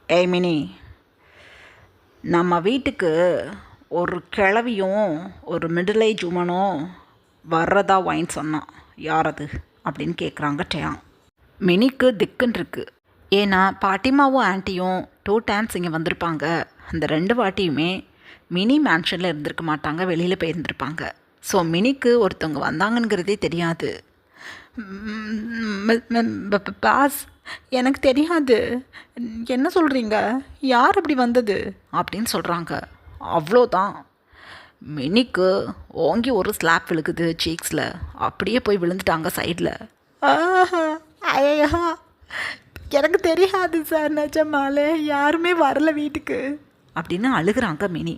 ஏய் மினி, நம்ம வீட்டுக்கு ஒரு கிழவியும் ஒரு மிடில் ஏஜ் உமனும் வர்றதா வைன் சொன்னான். யார் அது அப்படின்னு கேட்குறாங்க டேயாங். மினிக்கு திக்குன்னு இருக்கு. ஏன்னா பாட்டிமாவும் ஆன்ட்டியும் 2 times இங்கே வந்திருப்பாங்க. அந்த 2 வாட்டியுமே மினி மேன்ஷனில் இருந்திருக்க மாட்டாங்க, வெளியில் போயிருந்திருப்பாங்க. ஸோ மினிக்கு ஒருத்தவங்க வந்தாங்கங்கிறதே தெரியாது. பாஸ், எனக்கு தெரியாது. என்ன சொல்கிறீங்க? யார் அப்படி வந்தது அப்படின்னு சொல்கிறாங்க. அவ்வளோதான். மினிக்கு ஓங்கி ஒரு ஸ்லாப் விழுகுது சீக்ஸில். அப்படியே போய் விழுந்துட்டாங்க சைடில். ஐயா, எனக்கு தெரியாது சார், நிஜமாலே யாருமே வரல வீட்டுக்கு அப்படின்னு அழுகிறாங்க மினி.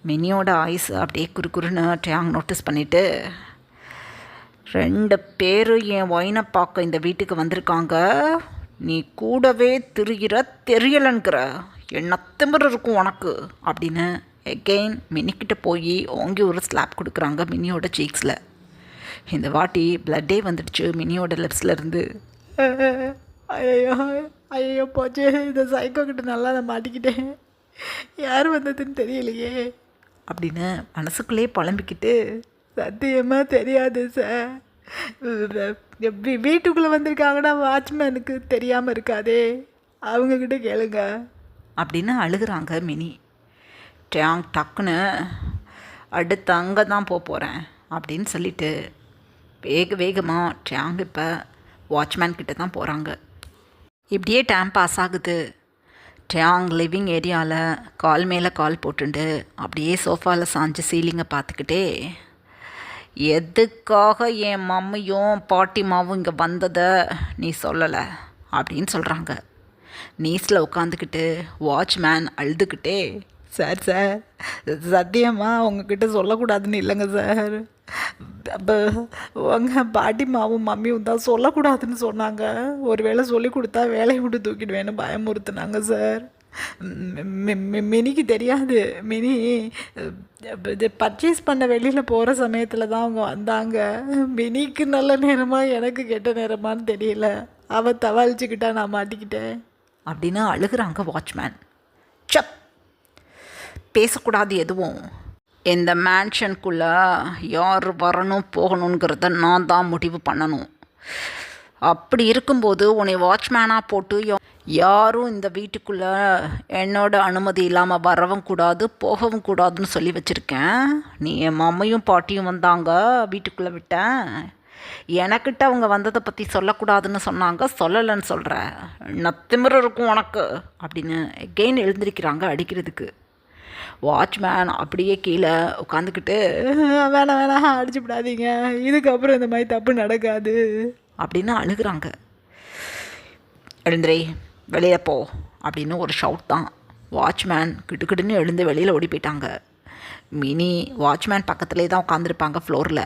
மினியோட ஆயுஸ் அப்படியே குறுக்குறுன்னு டேயாங் நோட்டீஸ் பண்ணிவிட்டு, 2 பேர் என் ஒயினை பார்க்க இந்த வீட்டுக்கு வந்திருக்காங்க. நீ கூடவே தெரியலங்கிற என்ன திமிரு இருக்கும் உனக்கு அப்படின்னு எகெயின் மினிக்கிட்ட போய் ஓங்கி ஒரு ஸ்லாப் கொடுக்குறாங்க மினியோட சீக்ஸில். இந்த வாட்டி பிளட்டே வந்துடுச்சு மினியோட லிப்ஸ்லேருந்து. ஐயோ போச்சு, இந்த சைக்கோ கிட்ட நல்லா நான் மாட்டிக்கிட்டேன். யார் வந்ததுன்னு தெரியலையே அப்படின்னு மனசுக்குள்ளே புலம்பிக்கிட்டு, சத்தியமாக தெரியாது சார். வீட்டுக்குள்ளே வந்திருக்காங்கன்னா வாட்ச்மேனுக்கு தெரியாமல் இருக்காதே, அவங்கக்கிட்ட கேளுங்க அப்படின்னு அழுகிறாங்க மினி. டேயாங் டக்குன்னு அடுத்து அங்கே தான் போகிறேன் அப்படின்னு சொல்லிட்டு வேகமாக டேயாங் இப்போ வாட்ச்மேன் கிட்ட தான் போகிறாங்க. இப்படியே டைம் பாஸ் ஆகுது. டேயாங் லிவிங் ஏரியாவில் கால் மேலே கால் போட்டுண்டு அப்படியே சோஃபாவில் சாஞ்சு சீலிங்கை பார்த்துக்கிட்டே, எதுக்காக என் மம்மியும் பாட்டிமாவும் இங்கே வந்ததை நீ சொல்லலை அப்படின்னு சொல்கிறாங்க. நீஸில் உட்காந்துக்கிட்டு வாட்ச்மேன் அழுதுகிட்டே, சார் சத்தியமாக உங்ககிட்ட சொல்லக்கூடாதுன்னு இல்லைங்க சார். அப்போ உங்கள் பாட்டிமாவும் மம்மியும் தான் சொல்லக்கூடாதுன்னு சொன்னாங்க. ஒரு வேளை சொல்லி கொடுத்தா வேலையை விட்டு தூக்கிடுவேன்னு பயமுறுத்துனாங்க சார். மினிக்கு தெரியாது. மினி பர்ச்சேஸ் பண்ண வெளியில் போகிற சமயத்தில் தான் அவங்க வந்தாங்க. மினிக்கு நல்ல நேரமா எனக்கு கெட்ட நேரமானு தெரியல. அவள் தவாளிச்சுக்கிட்டா நான் மாட்டிக்கிட்டேன் அப்படின்னு அழுகிறாங்க வாட்ச்மேன். சப், பேசக்கூடாது எதுவும். இந்த மேன்ஷனுக்குள்ளே யார் வரணும் போகணுங்கிறத நான் தான் முடிவு பண்ணணும். அப்படி இருக்கும்போது உன்னை வாட்ச்மேனாக போட்டு யாரும் இந்த வீட்டுக்குள்ளே என்னோட அனுமதி இல்லாமல் வரவும் கூடாது போகவும் கூடாதுன்னு சொல்லி வச்சுருக்கேன். நீ என் மம்மையும் பாட்டியும் வந்தாங்க, வீட்டுக்குள்ளே விட்டேன். எனக்கிட்ட அவங்க வந்ததை பற்றி சொல்லக்கூடாதுன்னு சொன்னாங்க, சொல்லலைன்னு சொல்கிற நத்திமிர இருக்கும் உனக்கு அப்படின்னு எகெயின் எழுந்திருக்கிறாங்க அடிக்கிறதுக்கு. வாட்ச்மேன் அப்படியே கீழே உட்காந்துக்கிட்டு, வேணாம் அடிச்சு விடாதீங்க, இதுக்கப்புறம் இந்த மாதிரி தப்பு நடக்காது அப்படின்னு அழுகிறாங்க. எழுந்திரை, வெளியே போ அப்படின்னு ஒரு ஷவுட் தான். வாட்ச்மேன் கிடுக்கிடுன்னு எழுந்து வெளியில் ஓடி போயிட்டாங்க. மினி வாட்ச்மேன் பக்கத்துலேயே தான் உட்காந்துருப்பாங்க ஃப்ளோரில்.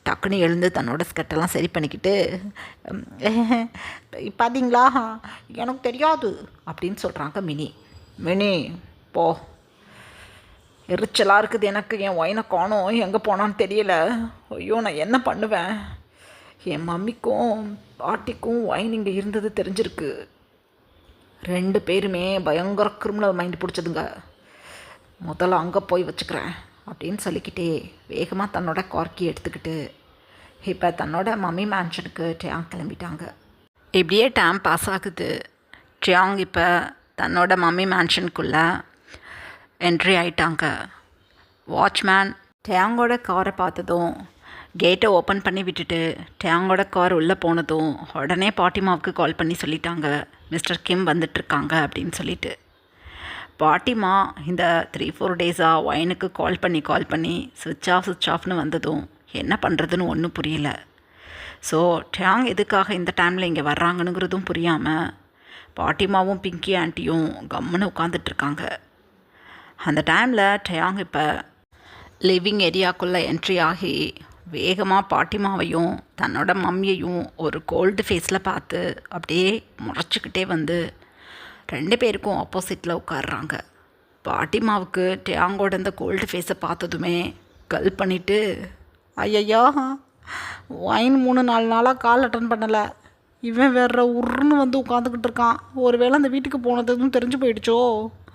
டக்குன்னு எழுந்து தன்னோட ஸ்கர்ட்டெல்லாம் சரி பண்ணிக்கிட்டு, பார்த்தீங்களா எனக்கு தெரியாது அப்படின்னு சொல்கிறாங்க மினி. மினி போ, எரிச்சலாக இருக்குது எனக்கு, என் ஒயினை காணோம், எங்கே போனான்னு தெரியல. ஐயோ நான் என்ன பண்ணுவேன்? என் மம்மிக்கும் பாட்டிக்கும் ஒயின் இங்கே இருந்தது தெரிஞ்சிருக்கு. 2 பேருமே பயங்கர கிரிமினல் மைண்ட் பிடிச்சதுங்க. முதல்ல அங்கே போய் வச்சுக்கிறேன் அப்படின்னு சொல்லிக்கிட்டே வேகமாக தன்னோட கார்க்கி எடுத்துக்கிட்டு இப்போ தன்னோட மம்மி மேன்ஷனுக்கு ட்ரியாங் கிளம்பிட்டாங்க. இப்படியே டைம் பாஸ் ஆகுது. ட்ரியாங் இப்போ தன்னோட மம்மி மேன்ஷனுக்குள்ளே என்ட்ரி ஆகிட்டாங்க. வாட்ச்மேன் ட்ரியாங்கோட காரை பார்த்ததும் கேட்டை ஓப்பன் பண்ணி விட்டுட்டு ட்ரியாங்கோட கார் உள்ளே போனதும் உடனே பாட்டிமாவுக்கு கால் பண்ணி சொல்லிட்டாங்க, மிஸ்டர் கிம் வந்துட்டுருக்காங்க அப்படின்னு சொல்லிட்டு. பாட்டிமா இந்த 3-4 டேஸாக ஒயினுக்கு கால் பண்ணி சுவிட்ச் ஆஃப்னு வந்ததும் என்ன பண்ணுறதுன்னு ஒன்றும் புரியல. ஸோ ட்ரியாங் எதுக்காக இந்த டைமில் இங்கே வர்றாங்கனுங்கிறதும் புரியாமல் பாட்டிமாவும் பிங்கி ஆண்டியும் கம்முன்னு உட்காந்துட்ருக்காங்க. அந்த டைமில் ட்ரியாங் இப்போ லிவிங் ஏரியாக்குள்ளே என்ட்ரி ஆகி வேகமாக பாட்டிமாவையும் தன்னோட மம்மியையும் ஒரு கோல்டு ஃபேஸில் பார்த்து அப்படியே முறைச்சிக்கிட்டே வந்து 2 பேருக்கும் ஆப்போசிட்டில் உட்காடுறாங்க. பாட்டிமாவுக்கு ட்ரியாங்கோட இந்த கோல்டு ஃபேஸை பார்த்ததுமே கல் பண்ணிவிட்டு, ஐயா ஒயின் 3-4 நாளாக கால் அட்டன் பண்ணலை, இவன் வேற உருன்னு வந்து உட்காந்துக்கிட்டு இருக்கான், ஒருவேளை அந்த வீட்டுக்கு போனதும் தெரிஞ்சு போயிடுச்சோ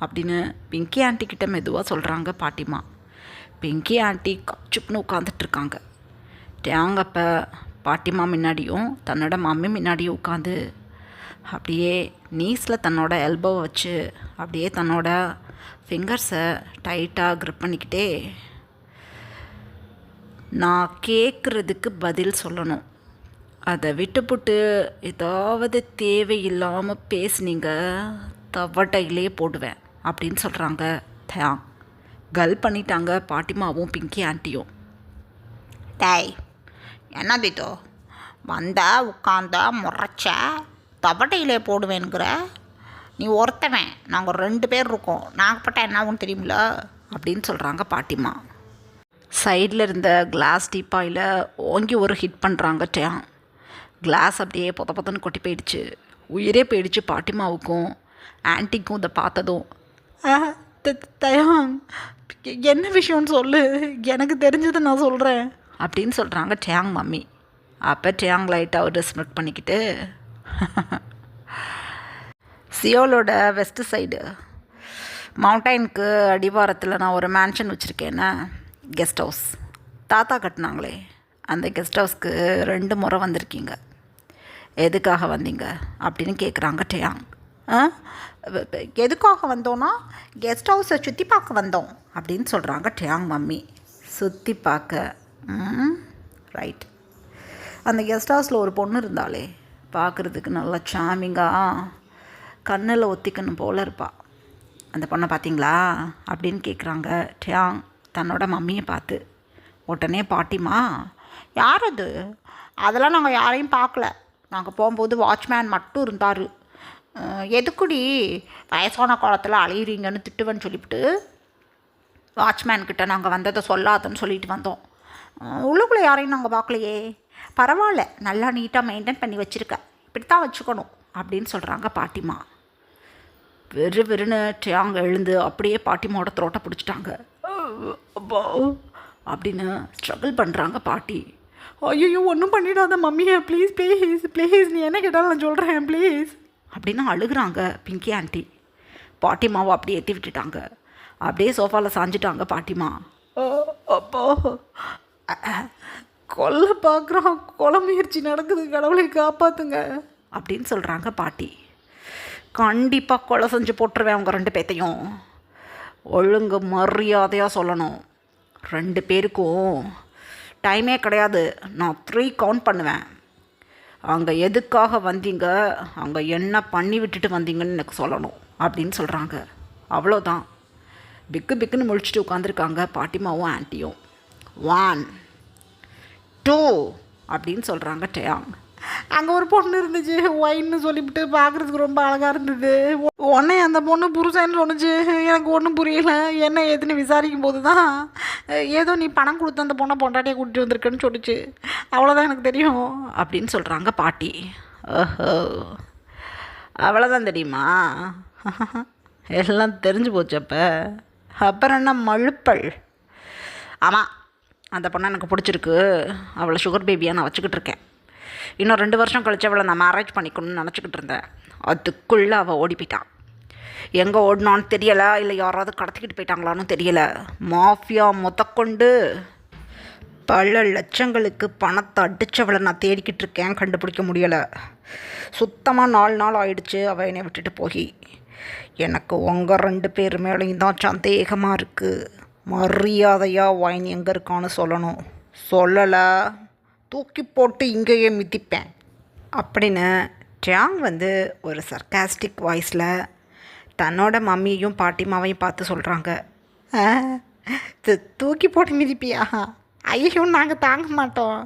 அப்படின்னு பிங்கி ஆண்டிக்கிட்ட மெதுவாக சொல்கிறாங்க பாட்டிமா. பிங்கி ஆண்டி கச்சுப்புன்னு உட்காந்துட்ருக்காங்க. ட்ரியாங் அப்போ பாட்டிமா முன்னாடியும் தன்னோட மம்மி முன்னாடியும் உட்காந்து அப்படியே நீஸில் தன்னோட எல்போவை வச்சு அப்படியே தன்னோட ஃபிங்கர்ஸை டைட்டாக க்ரிப் பண்ணிக்கிட்டே, நான் கேட்குறதுக்கு பதில் சொல்லணும், அதை விட்டுப்புட்டு ஏதாவது தேவையில்லாமல் பேசுனீங்க தவட்டையிலே போடுவேன் அப்படின்னு சொல்கிறாங்க ட்ரியாங். கல் பண்ணிட்டாங்க பாட்டிமாவும் பிங்கி ஆண்டியும். டேய் என்ன தீத்தோ, வந்தா உட்காந்தா முறைச்ச தவட்டையிலே போடுவேனுங்கிற, நீ ஒருத்தவன், நாங்கள் 2 பேர் இருக்கோம், நாங்கப்பட்ட என்ன ஆகும்னு தெரியுமில்ல அப்படின்னு சொல்கிறாங்க பாட்டிமா. சைடில் இருந்த கிளாஸ் டீப்பாயில் ஓங்கி ஒரு ஹிட் பண்ணுறாங்க ட்ரியாங். கிளாஸ் அப்படியே பொத்தன்னு கொட்டி போயிடுச்சு. உயிரே போயிடுச்சு பாட்டிமாவுக்கும் ஆன்ட்டிக்கும். இதை பார்த்ததும், ட்ரியாங் என்ன விஷயம்னு சொல்லு, எனக்கு தெரிஞ்சதை நான் சொல்கிறேன் அப்படின்னு சொல்கிறாங்க ட்ரியாங் மம்மி. அப்போ ட்ரியாங் லைட்டாக ஒரு ஸ்மிட் பண்ணிக்கிட்டு, சியோலோட வெஸ்ட் சைடு மவுண்டைனுக்கு அடிவாரத்தில் நான் ஒரு மேன்ஷன் வச்சுருக்கேன்னா, கெஸ்ட் ஹவுஸ் தாத்தா கட்டினாங்களே, அந்த கெஸ்ட் ஹவுஸ்க்கு 2 முறை வந்திருக்கீங்க, எதுக்காக வந்தீங்க அப்படின்னு கேட்குறாங்க ட்ரியாங். எதுக்காக வந்தோன்னா கெஸ்ட் ஹவுஸை சுற்றி பார்க்க வந்தோம் அப்படின்னு சொல்கிறாங்க ட்ரியாங் மம்மி. சுற்றி பார்க்க, ரைட். அந்த கெஸ்ட் ஹவுஸில் ஒரு பொண்ணு இருந்தாலே, பார்க்குறதுக்கு நல்லா சாமிங்காக கண்ணில் ஒத்திக்கணும் போல் இருப்பாள், அந்த பொண்ணை பார்த்தீங்களா அப்படின்னு கேட்குறாங்க ட்ரியாங் தன்னோட மம்மியை பார்த்து. உடனே பாட்டிமா, யார் அது? அதெல்லாம் நாங்கள் யாரையும் பார்க்கல, நாங்கள் போகும்போது வாட்ச்மேன் மட்டும் இருந்தார், எதுக்குடி வயசான காலத்தில் அலையிறீங்கன்னு திட்டுவேன்னு சொல்லிவிட்டு வாட்ச்மேன்கிட்ட நாங்கள் வந்ததை சொல்லாதன்னு சொல்லிட்டு வந்தோம், உள்ளுக்குள்ளே யாரையும் நாங்கள் பார்க்கலையே, பரவாயில்ல நல்லா நீட்டாக மெயின்டைன் பண்ணி வச்சுருக்க, இப்படி தான் வச்சுக்கணும் அப்படின்னு சொல்கிறாங்க பாட்டிமா. வெறுன்னு ட்ரியாங் எழுந்து அப்படியே பாட்டிமாவோட த்ரோட்டை பிடிச்சிட்டாங்க. அப்பா அப்படின்னு ஸ்ட்ரகிள் பண்ணுறாங்க பாட்டி. ஐயோ ஒன்றும் பண்ணிடாத மம்மியை, ப்ளீஸ் ப்ளீஸ் ப்ளீஸ், நீ என்ன கேட்டாலும் நான் சொல்கிறேன் ப்ளீஸ் அப்படின்னு அழுகுறாங்க பிங்கி ஆண்டி. பாட்டிமாவை அப்படியே ஏற்றி விட்டுட்டாங்க. அப்படியே சோஃபாவில் சாஞ்சிட்டாங்க பாட்டிமா. அப்பா கொல்ல பார்க்குறான், கொலை முயற்சி நடக்குது, கடவுளை காப்பாற்றுங்க அப்படின்னு சொல்கிறாங்க பாட்டி. கண்டிப்பாக கொலை செஞ்சு போட்டுருவேன் அவங்க 2 பேர்த்தையும், ஒழுங்கு மரியாதையாக சொல்லணும், 2 பேருக்கும் டைமே கிடையாது, நான் 3 கவுண்ட் பண்ணுவேன், அங்கே எதுக்காக வந்தீங்க, அங்கே என்ன பண்ணி விட்டுட்டு வந்தீங்கன்னு எனக்கு சொல்லணும் அப்படின்னு சொல்கிறாங்க. அவ்வளோதான், பிக்குன்னு முழிச்சிட்டு உட்காந்துருக்காங்க பாட்டிமாவும் ஆன்ட்டியும். 1 2 அப்படின்னு சொல்கிறாங்க ட்ரியாங். அங்கே ஒரு பொண்ணு இருந்துச்சு, ஒயின்னு சொல்லிவிட்டு பார்க்குறதுக்கு ரொம்ப அழகாக இருந்தது. உடனே அந்த பொண்ணு புருஷன்னு சொன்னுச்சு. எனக்கு ஒன்றும் புரியல. என்ன ஏதுன்னு விசாரிக்கும் போது தான் ஏதோ நீ பணம் கொடுத்து அந்த பொண்ணை பொண்டாட்டியை கூட்டிகிட்டு வந்திருக்கேன்னு சொல்லிச்சு. அவ்வளோதான் எனக்கு தெரியும் அப்படின்னு சொல்கிறாங்க பாட்டி. ஓஹோ, அவ்வளோதான் தெரியுமா? எல்லாம் தெரிஞ்சு போச்சு. அப்புறம் என்ன மழுப்பல்? ஆமாம், அந்த பொண்ணை எனக்கு பிடிச்சிருக்கு. அவளை சுகர் பேபியாக நான் வச்சுக்கிட்டு இருக்கேன். இன்னும் 2 வருஷம் கழிச்சு அவளை நான் மேரேஜ் பண்ணிக்கணும்னு நினச்சிக்கிட்டு இருந்தேன். அதுக்குள்ளே அவள் ஓடி போயிட்டான். எங்கே ஓடினான்னு தெரியலை, இல்லை யாராவது கடத்திக்கிட்டு போயிட்டாங்களான்னு தெரியலை. மாஃபியா முதற்கொண்டு பல லட்சங்களுக்கு பணத்தை அடித்தவளை நான் தேடிக்கிட்டு இருக்கேன், கண்டுபிடிக்க முடியலை. சுத்தமாக 4 நாள் ஆயிடுச்சு அவள் என்னை விட்டுட்டு போய். எனக்கு உங்கள் 2 பேர் மேலேயும் தான் சந்தேகமாக இருக்குது. மரியாதையாக ஒயின் எங்கே இருக்கான்னு சொல்லணும். சொல்லலை தூக்கி போட்டு இங்கேயே மிதிப்பேன் அப்படின்னு ஜாங் ஒரு சர்க்காஸ்டிக் வாய்ஸில் தன்னோட மம்மியையும் பாட்டிமாவையும் பார்த்து சொல்கிறாங்க. தூக்கி போட்டு மிதிப்பியா? ஐயோ, நாங்கள் தாங்க மாட்டோம்.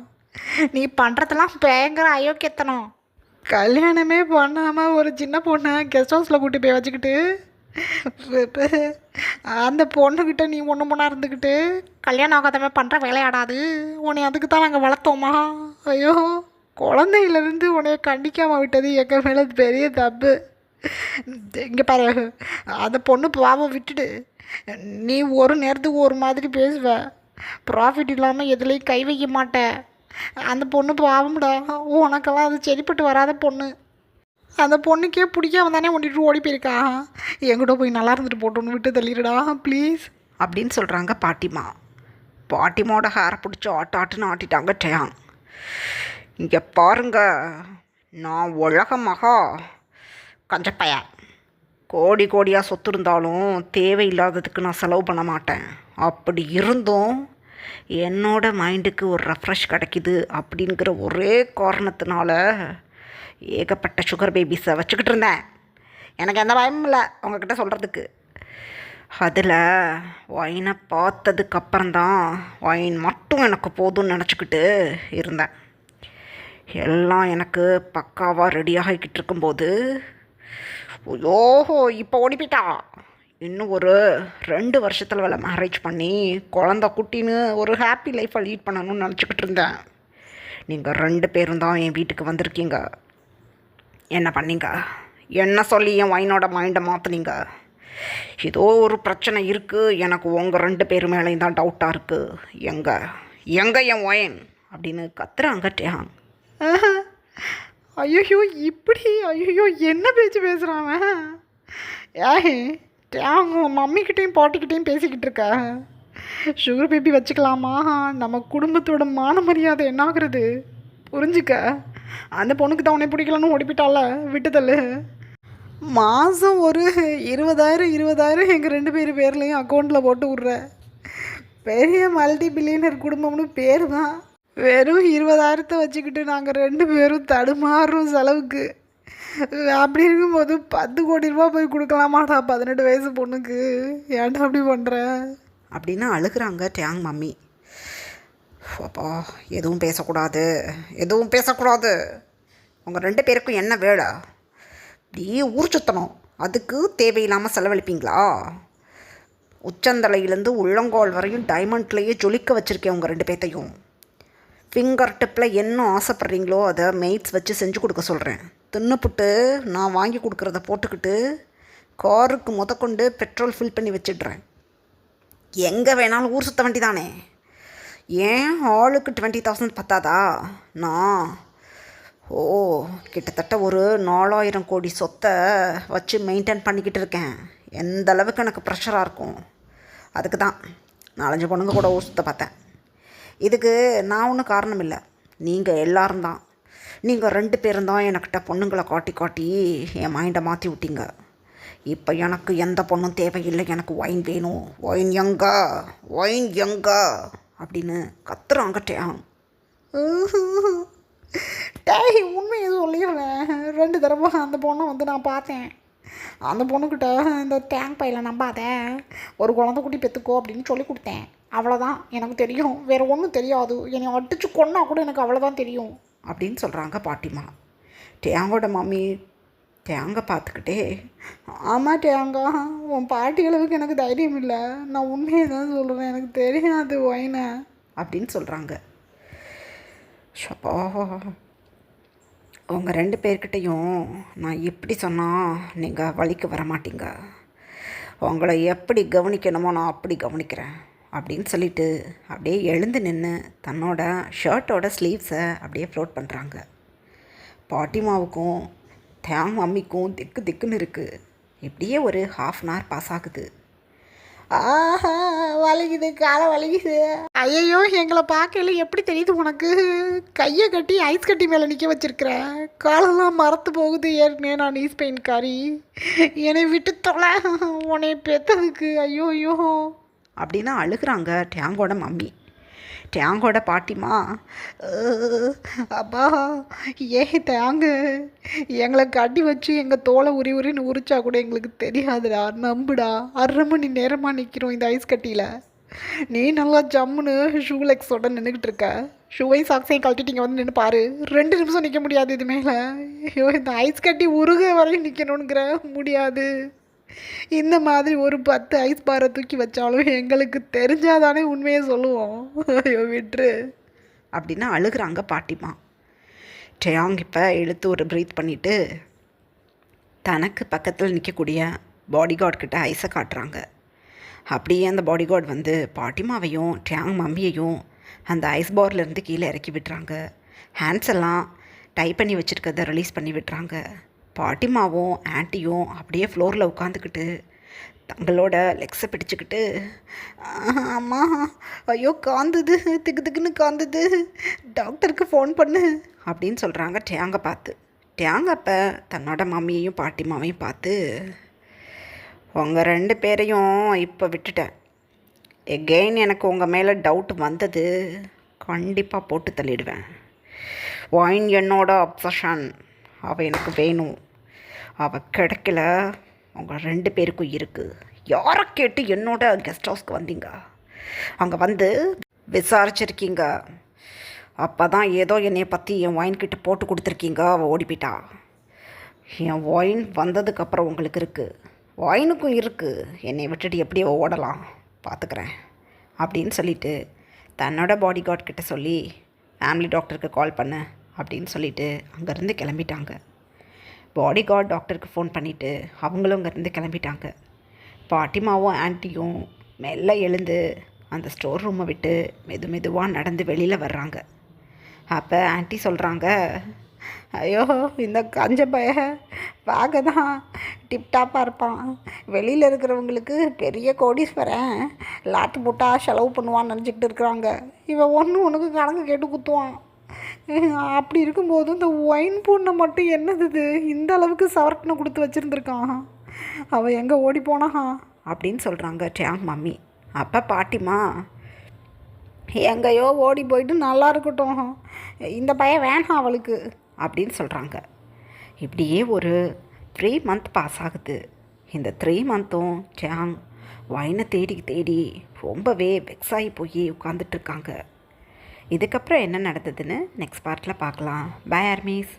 நீ பண்ணுறதெல்லாம் பயங்கர அயோக்கியத்தனம். கல்யாணமே பண்ணாமல் ஒரு சின்ன பொண்ணை கெஸ்ட் ஹவுஸில் கூட்டி போய் வச்சுக்கிட்டு அந்த பொண்ணுக்கிட்ட நீ ஒன்றா இருந்துக்கிட்டு கல்யாணம் ஆகாதமே பண்ணுற வேலையாடாது. உன்னை அதுக்கு தான் நாங்கள் வளர்த்தோமா? ஐயோ, குழந்தையிலேருந்து உன்னைய கண்டிக்காமல் விட்டது எங்கள் மேலே பெரிய தப்பு. இங்கே பாரு, அந்த பொண்ணு பாவம் விட்டுடு. நீ ஒரு நேரத்துக்கு ஒரு மாதிரி பேசுவ, ப்ராஃபிட் இல்லாமல் எதுலேயும் கை வைக்க மாட்டேன். அந்த பொண்ணு பாவம்டா, உனக்கெல்லாம் அது செடிப்பட்டு வராத பொண்ணு. அந்த பொண்ணுக்கே பிடிக்காம தானே ஓட்டிட்டு ஓடி போயிருக்கா. என்கிட்ட போய் நல்லா இருந்துட்டு போட்டோன்னு விட்டு தள்ளிடுடா ப்ளீஸ் அப்படின்னு சொல்கிறாங்க பாட்டிமா. பாட்டிமாவோட ஹேரை பிடிச்சி ஆட்டுன்னு ஆட்டிட்டாங்க டயாங். இங்கே பாருங்க, நான் உலகமாக கஞ்சப்பைய. கோடி கோடியாக சொத்து இருந்தாலும் தேவையில்லாததுக்கு நான் செலவு பண்ண மாட்டேன். அப்படி இருந்தும் என்னோட மைண்டுக்கு ஒரு ரெஃப்ரெஷ் கிடைக்கிது அப்படிங்கிற ஒரே காரணத்தினால ஏகப்பட்ட சுகர் பேபிஸை வச்சுக்கிட்டு இருந்தேன். எனக்கு எந்த பயமும் இல்லை உங்ககிட்ட சொல்கிறதுக்கு. அதில் ஒயினை பார்த்ததுக்கப்புறம்தான் ஒயின் மட்டும் எனக்கு போதும்னு நினச்சிக்கிட்டு இருந்தேன். எல்லாம் எனக்கு பக்காவாக ரெடியாகிக்கிட்டு இருக்கும்போது ஓஹோ இப்போ ஓடிப்பிட்டா. இன்னும் ஒரு 2 வருஷத்தில் வேலை மேரேஜ் பண்ணி குழந்த குட்டின்னு ஒரு ஹாப்பி லைஃப்பை லீட் பண்ணணும்னு நினச்சிக்கிட்டு இருந்தேன். நீங்கள் 2 பேரும் தான் என் வீட்டுக்கு வந்திருக்கீங்க. என்ன பண்ணீங்க? என்ன சொல்லி என் ஒயினோட மைண்டை மாற்றுனீங்க. ஏதோ ஒரு பிரச்சனை இருக்குது. எனக்கு உங்கள் 2 பேர் மேலேயும் தான் டவுட்டாக இருக்குது. எங்கே என் ஒயின் அப்படின்னு கத்துறாங்க டயாங். ஐயோ இப்படி, ஐயோ என்ன பேச்சு பேசுகிறாங்க? டயாங் மம்மிக்கிட்டேயும் பாட்டிக்கிட்டேயும் பேசிக்கிட்டு இருக்கா. சுகர் பேபி வச்சுக்கலாமா? நம்ம குடும்பத்தோட மான மரியாதை என்ன ஆகுறது புரிஞ்சுக்க. அந்த பொண்ணுக்கு தான் உன்னை பிடிக்கலன்னு ஓடிப்பிட்டால, விட்டுதல்லு. மாதம் ஒரு 20,000 எங்கள் 2 பேர் பேர்லேயும் அக்கௌண்ட்டில் போட்டு விட்ற. பெரிய மல்டி பில்லியனர் குடும்பம்னு பேர் தான். வெறும் 20,000 வச்சுக்கிட்டு நாங்கள் 2 பேரும் தடுமாறும் செலவுக்கு. அப்படி இருக்கும்போது 10 கோடி ரூபா போய் கொடுக்கலாமாடா 18 வயசு பொண்ணுக்கு? ஏன்டா அப்படி பண்ணுற அப்படின்னு அழுகிறாங்க டயாங் மம்மி. அப்பா, எதுவும் பேசக்கூடாது. உங்கள் 2 பேருக்கும் என்ன வேலை? இப்படியே ஊர் சுற்றணும், அதுக்கு தேவையில்லாமல் செலவழிப்பீங்களா? உச்சந்தலையிலேருந்து உள்ளங்கால் வரையும் டைமண்ட்லேயே ஜொலிக்க வச்சுருக்கேன் உங்கள் 2 பேர்த்தையும். ஃபிங்கர் டிப்பில் என்ன ஆசைப்பட்றீங்களோ அதை மெய்ட்ஸ் வச்சு செஞ்சு கொடுக்க சொல்கிறேன். தின்னுப்புட்டு நான் வாங்கி கொடுக்குறத போட்டுக்கிட்டு காருக்கு முதற்கொண்டு பெட்ரோல் ஃபில் பண்ணி வச்சிடுறேன். எங்கே வேணாலும் ஊர் சுற்ற வேண்டி தானே. ஏன் ஆளுக்கு 20,000 பத்தாதா? நான் கிட்டத்தட்ட ஒரு 4,000 கோடி சொத்தை வச்சு மெயின்டைன் பண்ணிக்கிட்டு இருக்கேன். எந்த அளவுக்கு எனக்கு ப்ரெஷராக இருக்கும். அதுக்கு தான் 4-5 பொண்ணுங்க கூட ஊர் சுற்ற பார்த்தேன். இதுக்கு நான் ஒன்றும் காரணம் இல்லை, நீங்கள் எல்லாரும் தான். நீங்கள் 2 பேரும் தான் எனக்கிட்ட பொண்ணுங்களை காட்டி என் மைண்டை மாற்றி விட்டீங்க. இப்போ எனக்கு எந்த பொண்ணும் தேவையில்லை, எனக்கு ஒயின் வேணும். ஒயின் எங்க அப்படின்னு கத்துறாங்க டயாங். டேய், உண்மையை சொல்லிடுறேன். 2 தடவை அந்த பொண்ணை நான் பார்த்தேன். அந்த பொண்ணுக்கிட்ட இந்த டேங்க் பையில் நம்பாத, ஒரு குழந்தை குட்டி பெற்றுக்கோ அப்படின்னு சொல்லி கொடுத்தேன். அவ்வளோதான் எனக்கு தெரியும், வேறு ஒன்றும் தெரியாது. என்னை அடித்து கொன்னா கூட எனக்கு அவ்வளோதான் தெரியும். அப்படின்னு சொல்கிறாங்க பாட்டிமா. டேங்கோட மம்மி டேங்கை பார்த்துக்கிட்டே, ஆமாம் டேங்கா, உன் பாட்டி அளவுக்கு எனக்கு தைரியம் இல்லை. நான் உண்மையை தான் சொல்கிறேன், எனக்கு தெரியாது ஒயினை அப்படின்னு சொல்கிறாங்க. ஷப்பா, உங்கள் 2 பேர்கிட்டையும் நான் எப்படி சொன்னால் நீங்கள் வழிக்கு வர மாட்டீங்க. உங்களை எப்படி கவனிக்கணுமோ நான் அப்படி கவனிக்கிறேன் அப்படின்னு சொல்லிட்டு அப்படியே எழுந்து நின்று தன்னோட ஷர்ட்டோட ஸ்லீவ்ஸை அப்படியே ஃப்ளோட் பண்ணுறாங்க. பாட்டிமாவுக்கும் மம்மிக்கும் திக்கு திக்குன்னு இருக்குது. இப்படியே ஒரு 1/2 hour பாஸ் ஆகுது. ஆஹா, வலிக்குது, காலை வலிக்குது. ஐயையோ, எங்களை பார்க்கல எப்படி தெரியுது உனக்கு? கையை கட்டி ஐஸ் கட்டி மேலே நிற்க வச்சிருக்கிற, காலெல்லாம் மரத்து போகுது. ஏற்கனவே நான் நீஸ் பெயின்காரி, என்னை விட்டு தொலை, உன்னை பெற்றதுக்கு. ஐயோ ஐயோ அப்படின்னு அழுகிறாங்க டேங்கோட மம்மி. டேங்கோட பாட்டிமா, அப்பா ஏ தேங்கு, எங்களை கட்டி வச்சு எங்கள் தோலை உரின்னு உரிச்சா கூட எங்களுக்கு தெரியாதுடா, நம்புடா. 1/2 மணி நேரமாக நிற்கிறோம் இந்த ஐஸ் கட்டியில். நீ நல்லா ஜம்முன்னு ஷூலெக்ஸோட நின்றுக்கிட்டு இருக்க. ஷூவையும் சாக்ஸையும் கழட்டிட்டிங்க, வந்து நின்று பாரு. 2 நிமிஷம் நிற்க முடியாது இது மேலே. ஐயோ, இந்த ஐஸ் கட்டி உருக வரையும் நிற்கணுங்கிற முடியாது. இந்த மாதிரி ஒரு 10 ஐஸ் பாரை தூக்கி வச்சாலும் எங்களுக்கு தெரிஞ்சாதானே உண்மையை சொல்லுவோம். ஐயோ விட்டுரு அப்படின்னு அழுகிறாங்க பாட்டிமா. டேங் இப்போ இழுத்து ஒரு ப்ரீத் பண்ணிவிட்டு தனக்கு பக்கத்தில் நிற்கக்கூடிய பாடிகார்ட்கிட்ட ஐஸை காட்டுறாங்க. அப்படியே அந்த பாடிகார்டு வந்து பாட்டிமாவையும் டேங் மம்மியையும் அந்த ஐஸ் பார்லேருந்து கீழே இறக்கி விட்டுறாங்க. ஹேண்ட்ஸ் எல்லாம் டை பண்ணி வச்சுருக்கதை ரிலீஸ் பண்ணி விட்டுறாங்க. பாட்டிமாவும் ஆன்ட்டியும் அப்படியே ஃப்ளோரில் உட்காந்துக்கிட்டு தங்களோட லெக்ஸை பிடிச்சிக்கிட்டு, அம்மா ஐயோ காந்துது, திக்கு திக்குன்னு காந்துது, டாக்டருக்கு ஃபோன் பண்ணு அப்படின்னு சொல்கிறாங்க டேங்கை பார்த்து. டேங்க அப்போ தன்னோட மம்மியையும் பாட்டிமாவையும் பார்த்து, உங்கள் 2 பேரையும் இப்போ விட்டுட்டேன். எகெயின் எனக்கு உங்கள் மேலே டவுட் வந்தது, கண்டிப்பாக போட்டு தள்ளிடுவேன். ஒயின் என்னோட அப்சஷன், அவள் எனக்கு வேணும். அவள் கிடைக்கல, உங்கள் 2 பேருக்கும் இருக்குது. யாரை கேட்டு என்னோட கெஸ்ட் ஹவுஸ்க்கு வந்தீங்க? அங்கே வந்து விசாரிச்சிருக்கீங்க. அப்போ தான் ஏதோ என்னை பற்றி என் ஒயின்கிட்ட போட்டு கொடுத்துருக்கீங்க. அவள் ஓடி போயிட்டா. என் ஒயின் வந்ததுக்கப்புறம் உங்களுக்கு இருக்குது, ஒயினுக்கும் இருக்குது. என்னை விட்டுட்டு எப்படி ஓடலாம் பார்த்துக்கிறேன் அப்படின்னு சொல்லிவிட்டு தன்னோட பாடி கார்ட்கிட்ட சொல்லி ஃபேமிலி டாக்டருக்கு கால் பண்ணு அப்படின்னு சொல்லிவிட்டு அங்கேருந்து கிளம்பிட்டாங்க. பாடி கார்டு டாக்டருக்கு ஃபோன் பண்ணிவிட்டு அவங்களும் அங்கேருந்து கிளம்பிட்டாங்க. பாட்டிமாவும் ஆன்ட்டியும் மெல்ல எழுந்து அந்த ஸ்டோர் ரூமை விட்டு மெதுவாக நடந்து வெளியில் வர்றாங்க. அப்போ ஆன்ட்டி சொல்கிறாங்க, ஐயோ இந்த கஞ்ச பய பார்க்க தான் டிப்டாப்பாக இருப்பான், வெளியில் இருக்கிறவங்களுக்கு பெரிய கோடீஸ்வரன், லாட்டு போட்டா செலவு பண்ணுவான்னு நினச்சிக்கிட்டு இருக்கிறாங்க. இவன் ஒன்று கணக்கு கேட்டு குத்துவான். அப்படி இருக்கும்போது இந்த ஒயின் பொண்ணை மட்டும் என்னது இந்த அளவுக்கு சவரட்டினை கொடுத்து வச்சுருந்துருக்கான். அவள் எங்கே ஓடி போனா அப்படின்னு சொல்கிறாங்க டேங் மம்மி. அப்போ பாட்டிமா, எங்கேயோ ஓடி போயிட்டு நல்லா இருக்கட்டும், இந்த பையன் வேணாம் அவளுக்கு அப்படின்னு சொல்கிறாங்க. இப்படியே ஒரு 3 month பாஸ் ஆகுது. இந்த 3 monthும் டேங் ஒயினை தேடி ரொம்பவே வெக்ஸாகி போய் உட்காந்துட்ருக்காங்க. இதுக்கப்புறம் என்ன நடந்ததுன்னு நெக்ஸ்ட் பார்ட்டில் பார்க்கலாம். Bye armies.